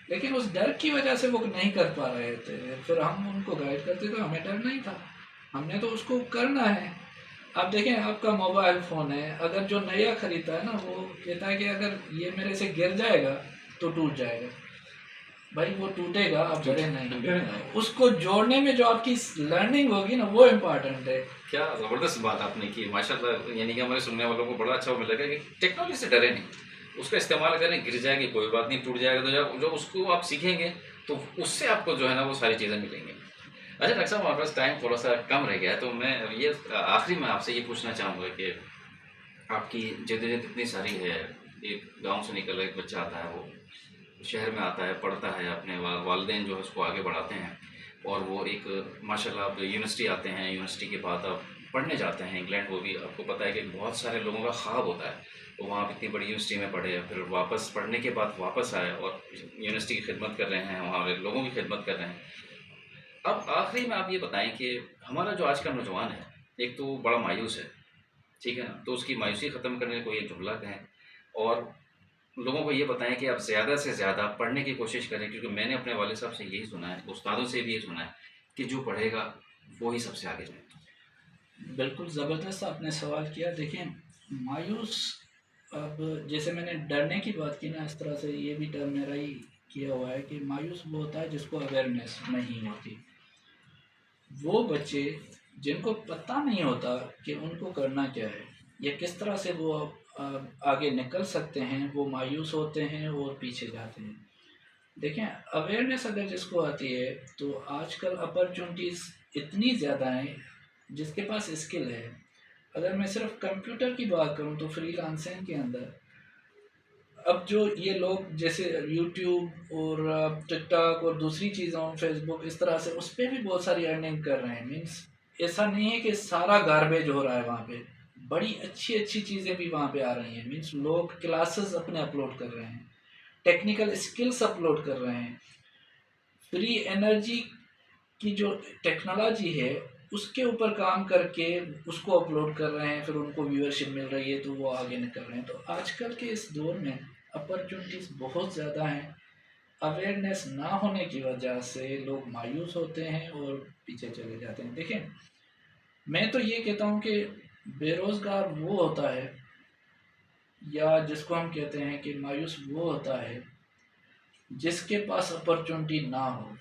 लेकिन उस डर की वजह से वो नहीं कर पा रहे थे। फिर हम उनको गाइड करते थे, हमें डर नहीं था। हमने तो उसको करना है। आप देखें, आपका मोबाइल फ़ोन है, अगर जो नया ख़रीदता है ना, वो कहता है कि अगर ये मेरे से गिर जाएगा तो टूट जाएगा। भाई वो टूटेगा, आप डरे नहीं। उसको जोड़ने में जो आपकी लर्निंग होगी ना, वो इम्पोर्टेंट है। क्या ज़बरदस्त बात आपने की माशाल्लाह, यानी कि हमारे सुनने वालों को बड़ा अच्छा मिलेगा कि टेक्नोलॉजी से डरे नहीं, उसका इस्तेमाल करें, गिर जाएगी कोई बात नहीं, टूट जाएगा तो जब जब उसको आप सीखेंगे तो उससे आपको जो है ना वो सारी चीज़ें मिलेंगी। अच्छा डॉक्टर साहब, हमारे पास टाइम थोड़ा सा कम रह गया है, तो मैं ये आखिरी में आपसे ये पूछना चाहूँगा कि आपकी जद्दोजहद इतनी सारी है, एक गाँव से निकल एक बच्चा आता है, वो शहर में आता है, पढ़ता है, अपने वालिदैन जो है उसको आगे बढ़ाते हैं, और वो एक माशाल्लाह आप यूनिवर्सिटी आते हैं, यूनिवर्सिटी के बाद आप पढ़ने जाते हैं इंग्लैंड। वो भी आपको पता है कि बहुत सारे लोगों का ख्वाब होता है वो वहाँ पे इतनी बड़ी यूनिवर्सिटी में पढ़े, फिर वापस पढ़ने के बाद वापस आए और यूनिवर्सिटी की खिदमत कर रहे हैं, वहाँ के लोगों की खिदमत कर रहे हैं। अब आखिरी में आप ये बताएं कि हमारा जो आज का नौजवान है, एक तो बड़ा मायूस है, ठीक है ना, तो उसकी मायूसी ख़त्म करने को ये जुमला कहें, और लोगों को ये बताएं कि आप ज़्यादा से ज़्यादा पढ़ने की कोशिश करें, क्योंकि मैंने अपने वालिद साहब से यही सुना है, उस्तादों से भी ये सुना है कि जो पढ़ेगा वो ही सबसे आगे जाए। बिल्कुल ज़बरदस्त आपने सवाल किया। देखिए, मायूस, अब जैसे मैंने डरने की बात की ना, इस तरह से ये भी डर मेरा ही किया हुआ है कि मायूस वो होता है जिसको अवेयरनेस नहीं होती। वो बच्चे जिनको पता नहीं होता कि उनको करना क्या है या किस तरह से वो आगे निकल सकते हैं, वो मायूस होते हैं और पीछे जाते हैं। देखें, अवेयरनेस अगर जिसको आती है तो आजकल अपॉर्चुनिटीज़ इतनी ज़्यादा हैं, जिसके पास स्किल है। अगर मैं सिर्फ कंप्यूटर की बात करूं तो फ्रीलांसिंग के अंदर अब जो ये लोग जैसे यूट्यूब और टिकटॉक और दूसरी चीज़ों, फेसबुक, इस तरह से उस पर भी बहुत सारी अर्निंग कर रहे हैं। मीन्स ऐसा नहीं है कि सारा गार्बेज हो रहा है वहाँ पे, बड़ी अच्छी अच्छी चीज़ें भी वहाँ पे आ रही हैं। मीन्स लोग क्लासेस अपने अपलोड कर रहे हैं, टेक्निकल स्किल्स अपलोड कर रहे हैं, फ्री एनर्जी की जो टेक्नोलॉजी है उसके ऊपर काम करके उसको अपलोड कर रहे हैं, फिर उनको व्यूअरशिप मिल रही है तो वो आगे निकल रहे हैं। तो आजकल के इस दौर में अपॉर्चुनिटीज़ बहुत ज़्यादा हैं। अवेयरनेस ना होने की वजह से लोग मायूस होते हैं और पीछे चले जाते हैं। देखें, मैं तो ये कहता हूँ कि बेरोज़गार वो होता है, या जिसको हम कहते हैं कि मायूस वो होता है जिसके पास अपॉर्चुनिटी ना हो।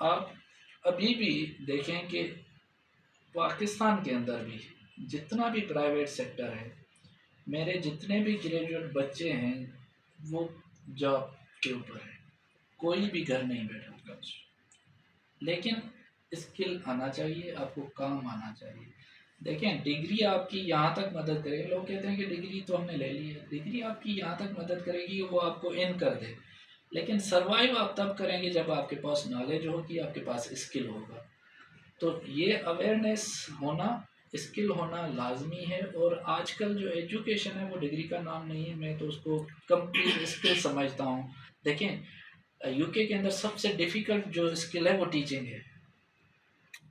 आप अभी भी देखें कि पाकिस्तान के अंदर भी जितना भी प्राइवेट सेक्टर है, मेरे जितने भी ग्रेजुएट बच्चे हैं वो जॉब के ऊपर है, कोई भी घर नहीं बैठा। लेकिन स्किल आना चाहिए, आपको काम आना चाहिए। देखें, डिग्री आपकी यहाँ तक मदद करेगी। लोग कहते हैं कि डिग्री तो हमने ले ली है, डिग्री आपकी यहाँ तक मदद करेगी कि वो आपको इन कर दे, लेकिन सर्वाइव आप तब करेंगे जब आपके पास नॉलेज होगी, आपके पास स्किल होगा। तो ये अवेयरनेस होना, स्किल होना लाजमी है। और आजकल जो एजुकेशन है वो डिग्री का नाम नहीं है, मैं तो उसको कंप्लीट स्किल समझता हूँ। देखें, यूके के अंदर सबसे डिफ़िकल्ट जो स्किल है वो टीचिंग है।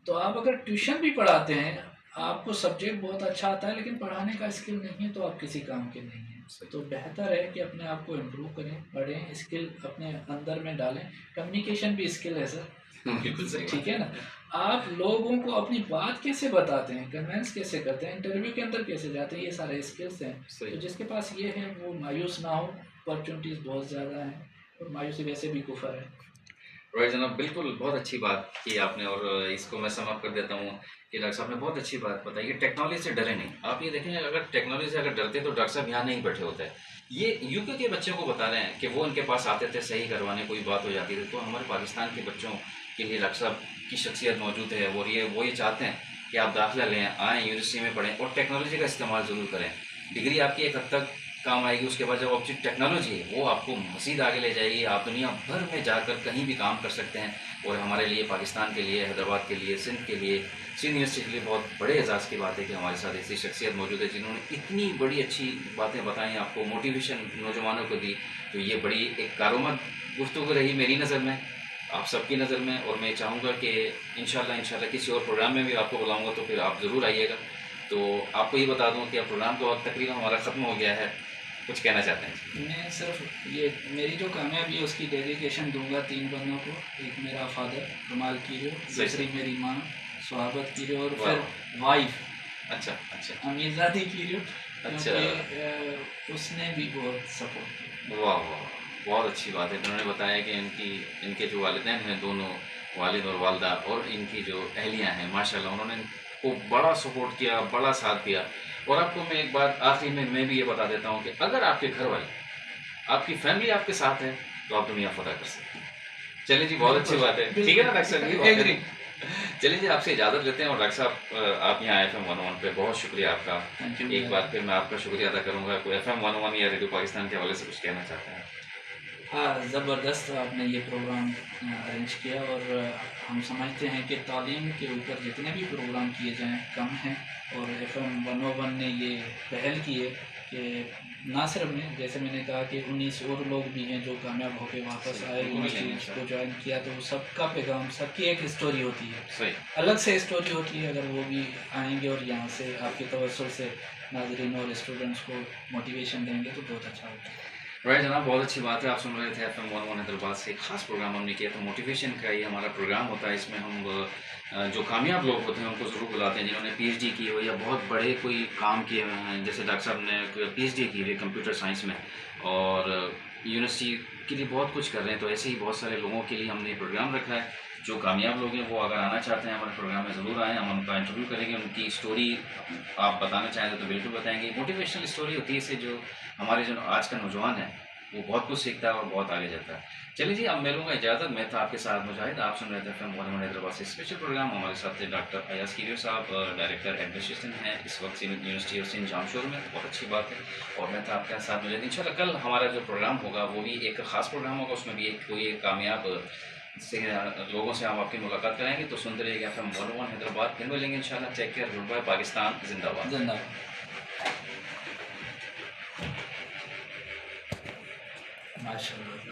तो आप अगर ट्यूशन भी पढ़ाते हैं, आपको सब्जेक्ट बहुत अच्छा आता है लेकिन पढ़ाने का स्किल नहीं है, तो आप किसी काम के नहीं हैं। तो बेहतर है कि अपने आप को इम्प्रूव करें, पढ़ें, स्किल अपने अंदर में डालें। कम्युनिकेशन भी स्किल है सर, बिल्कुल सही ठीक है ना। आप लोगों को अपनी बात कैसे बताते हैं, कन्वेंस कैसे करते हैं, इंटरव्यू के अंदर कैसे जाते हैं, ये सारे स्किल्स हैं। तो जिसके पास ये है वो मायूस ना हो, अपॉर्चुनिटीज़ बहुत ज़्यादा हैं और मायूसी वैसे भी कुफर है। राइट जनाब, बिल्कुल बहुत अच्छी बात की आपने, और इसको मैं समाप्त कर देता हूँ कि डॉक्टर साहब ने बहुत अच्छी बात बताई कि टेक्नोलॉजी से डरे नहीं। आप ये देखें, अगर टेक्नोलॉजी से अगर डरते तो डॉक्टर साहब यहाँ नहीं बैठे होते। ये यूके के बच्चों को बता रहे हैं कि वो उनके पास आते थे सही करवाने, कोई बात हो जाती थी, तो हमारे पाकिस्तान के बच्चों के लिए डॉक्टर साहब की शख्सियत मौजूद है, और ये चाहते हैं कि आप दाखिला लें, आएँ, यूनिवर्सिटी में पढ़ें और टेक्नोलॉजी का इस्तेमाल ज़रूर करें। डिग्री आपकी एक हद तक काम आएगी, उसके बाद जब आपकी टेक्नोलॉजी है वो आपको मज़ीद आगे ले जाएगी, आप दुनिया भर में जाकर कहीं भी काम कर सकते हैं। और हमारे लिए, पाकिस्तान के लिए, हैदराबाद के लिए, सिंध के लिए, सिंध यूनिवर्सिटी के लिए बहुत बड़े एजाज़ की बात है कि हमारे साथ ऐसी शख्सियत मौजूद है जिन्होंने इतनी बड़ी अच्छी बातें बताई, आपको मोटिवेशन नौजवानों को दी। तो ये बड़ी एक कारोमद गुफ्तगू रही मेरी नज़र में, आप सबकी नज़र में, और मैं चाहूँगा कि इंशाल्लाह किसी और प्रोग्राम में भी आपको बुलाऊँगा तो फिर आप ज़रूर आइएगा। तो आपको ये बता दूँ कि अब प्रोग्राम तो अब तकरीबन हमारा ख़त्म हो गया है, कुछ कहना चाहते हैं? मैं सिर्फ ये मेरी जो कामयाबी है उसकी डेडिकेशन दूंगा 3 बंदों को। एक मेरा फादर कमाल कीरो, दूसरी मेरी माँ स्वागत पीरियड और वाह। फिर वाइफ अच्छा, अच्छा। अमीरजादी पीरियड, अच्छा। क्योंकि उसने भी बहुत सपोर्ट किया। वाह, वाह! बहुत अच्छी बात है। उन्होंने बताया कि इनके जो वालिदैन हैं दोनों, वालिद और वालिदा, और इनकी जो अहलियाँ हैं माशाल्लाह उन्होंने इनको बड़ा सपोर्ट किया, बड़ा साथ दिया। और आपको मैं एक बात आखिरी में मैं भी ये बता देता हूँ कि अगर आपके घर वाले, आपकी फैमिली आपके साथ है, तो आप दुनिया फ़तह कर सकते हैं। चलिए जी, बहुत अच्छी बिल्कुल, बात है। ठीक है ना डॉक्टर साहब? ये एग्री। चलिए जी, आपसे इजाज़त लेते हैं। और डॉक्टर साहब, आप यहाँ एफ़एम 101 पे बहुत शुक्रिया आपका। Thank you. एक बार फिर मैं आपका शुक्रिया अदा करूँगा। कोई एफ़एम 101 या रेडियो पाकिस्तान के हवाले से कुछ कहना चाहते हैं? हाँ, ज़बरदस्त आपने ये प्रोग्राम अरेंज किया, और हम समझते हैं कि तालीम के ऊपर जितने भी प्रोग्राम किए जाएँ कम हैं, और FM 101 ने ये पहल की है कि ना सिर्फ मैं, जैसे मैंने कहा कि 19 और लोग भी हैं जो कामयाब होकर वापस आए, उनको भी लेंगे यूनिवर्सिटी इंशाल्लाह। को ज्वाइन किया, तो सबका पैगाम, सबकी एक स्टोरी होती है, सही। अलग से स्टोरी होती है। अगर वो भी आएँगे और यहाँ से आपके तवज्जुह से नाज़रीन और स्टूडेंट्स को मोटिवेशन देंगे तो बहुत अच्छा होगा। राइट जनाब, बहुत अच्छी बात है। आप सुन रहे थे एफ़एम 101 हैदराबाद से एक ख़ास प्रोग्राम हमने किया था, मोटिवेशन का ये हमारा प्रोग्राम होता है। इसमें हम जो कामयाब लोग होते हैं उनको ज़रूर बुलाते हैं, जिन्होंने पीएचडी की हो या बहुत बड़े कोई काम किए हुए हैं। जैसे डॉक्टर साहब ने पीएचडी की हुई है कंप्यूटर साइंस में, और यूनिवर्सिटी के लिए बहुत कुछ कर रहे हैं। तो ऐसे ही बहुत सारे लोगों के लिए हमने प्रोग्राम रखा है। जो कामयाब लोग हैं वो अगर आना चाहते हैं हमारे प्रोग्राम में, ज़रूर आएँ। हम उनका इंटरव्यू करेंगे, उनकी स्टोरी आप बताना चाहें तो बिल्कुल बताएँगे। मोटिवेशनल स्टोरी होती है, इससे जो हमारे जो आज का नौजवान है वो बहुत कुछ सीखता है और बहुत आगे जाता है। चलिए जी, अब मैं लूँगा इजाज़त। मैं था आपके साथ मुजाहिद। आप सुन रहे थे एफ़एम 101 हैदराबाद से स्पेशल प्रोग्राम। हमारे साथ थे डॉक्टर अयाज़ कीरियो साहब, डायरेक्टर एडमिनिस्ट्रेशन हैं इस वक्त यूनिवर्सिटी ऑफ सेंट जामशोर में। बहुत अच्छी बात है। और मैं था आपके साथ मुजाहिद। इंशाल्लाह कल हमारा जो प्रोग्राम होगा वो भी एक ख़ास प्रोग्राम होगा। उसमें भी एक कोई एक कामयाब से लोगों से हम आपकी मुलाकात कराएँगे। तो सुनते रहिएगा एफ़एम 101 हैदराबाद। फिर मिलेंगे इंशाल्लाह। Take care, good bye. Pakistan ज़िंदाबाद। जिंदाबाद। माशाल्लाह।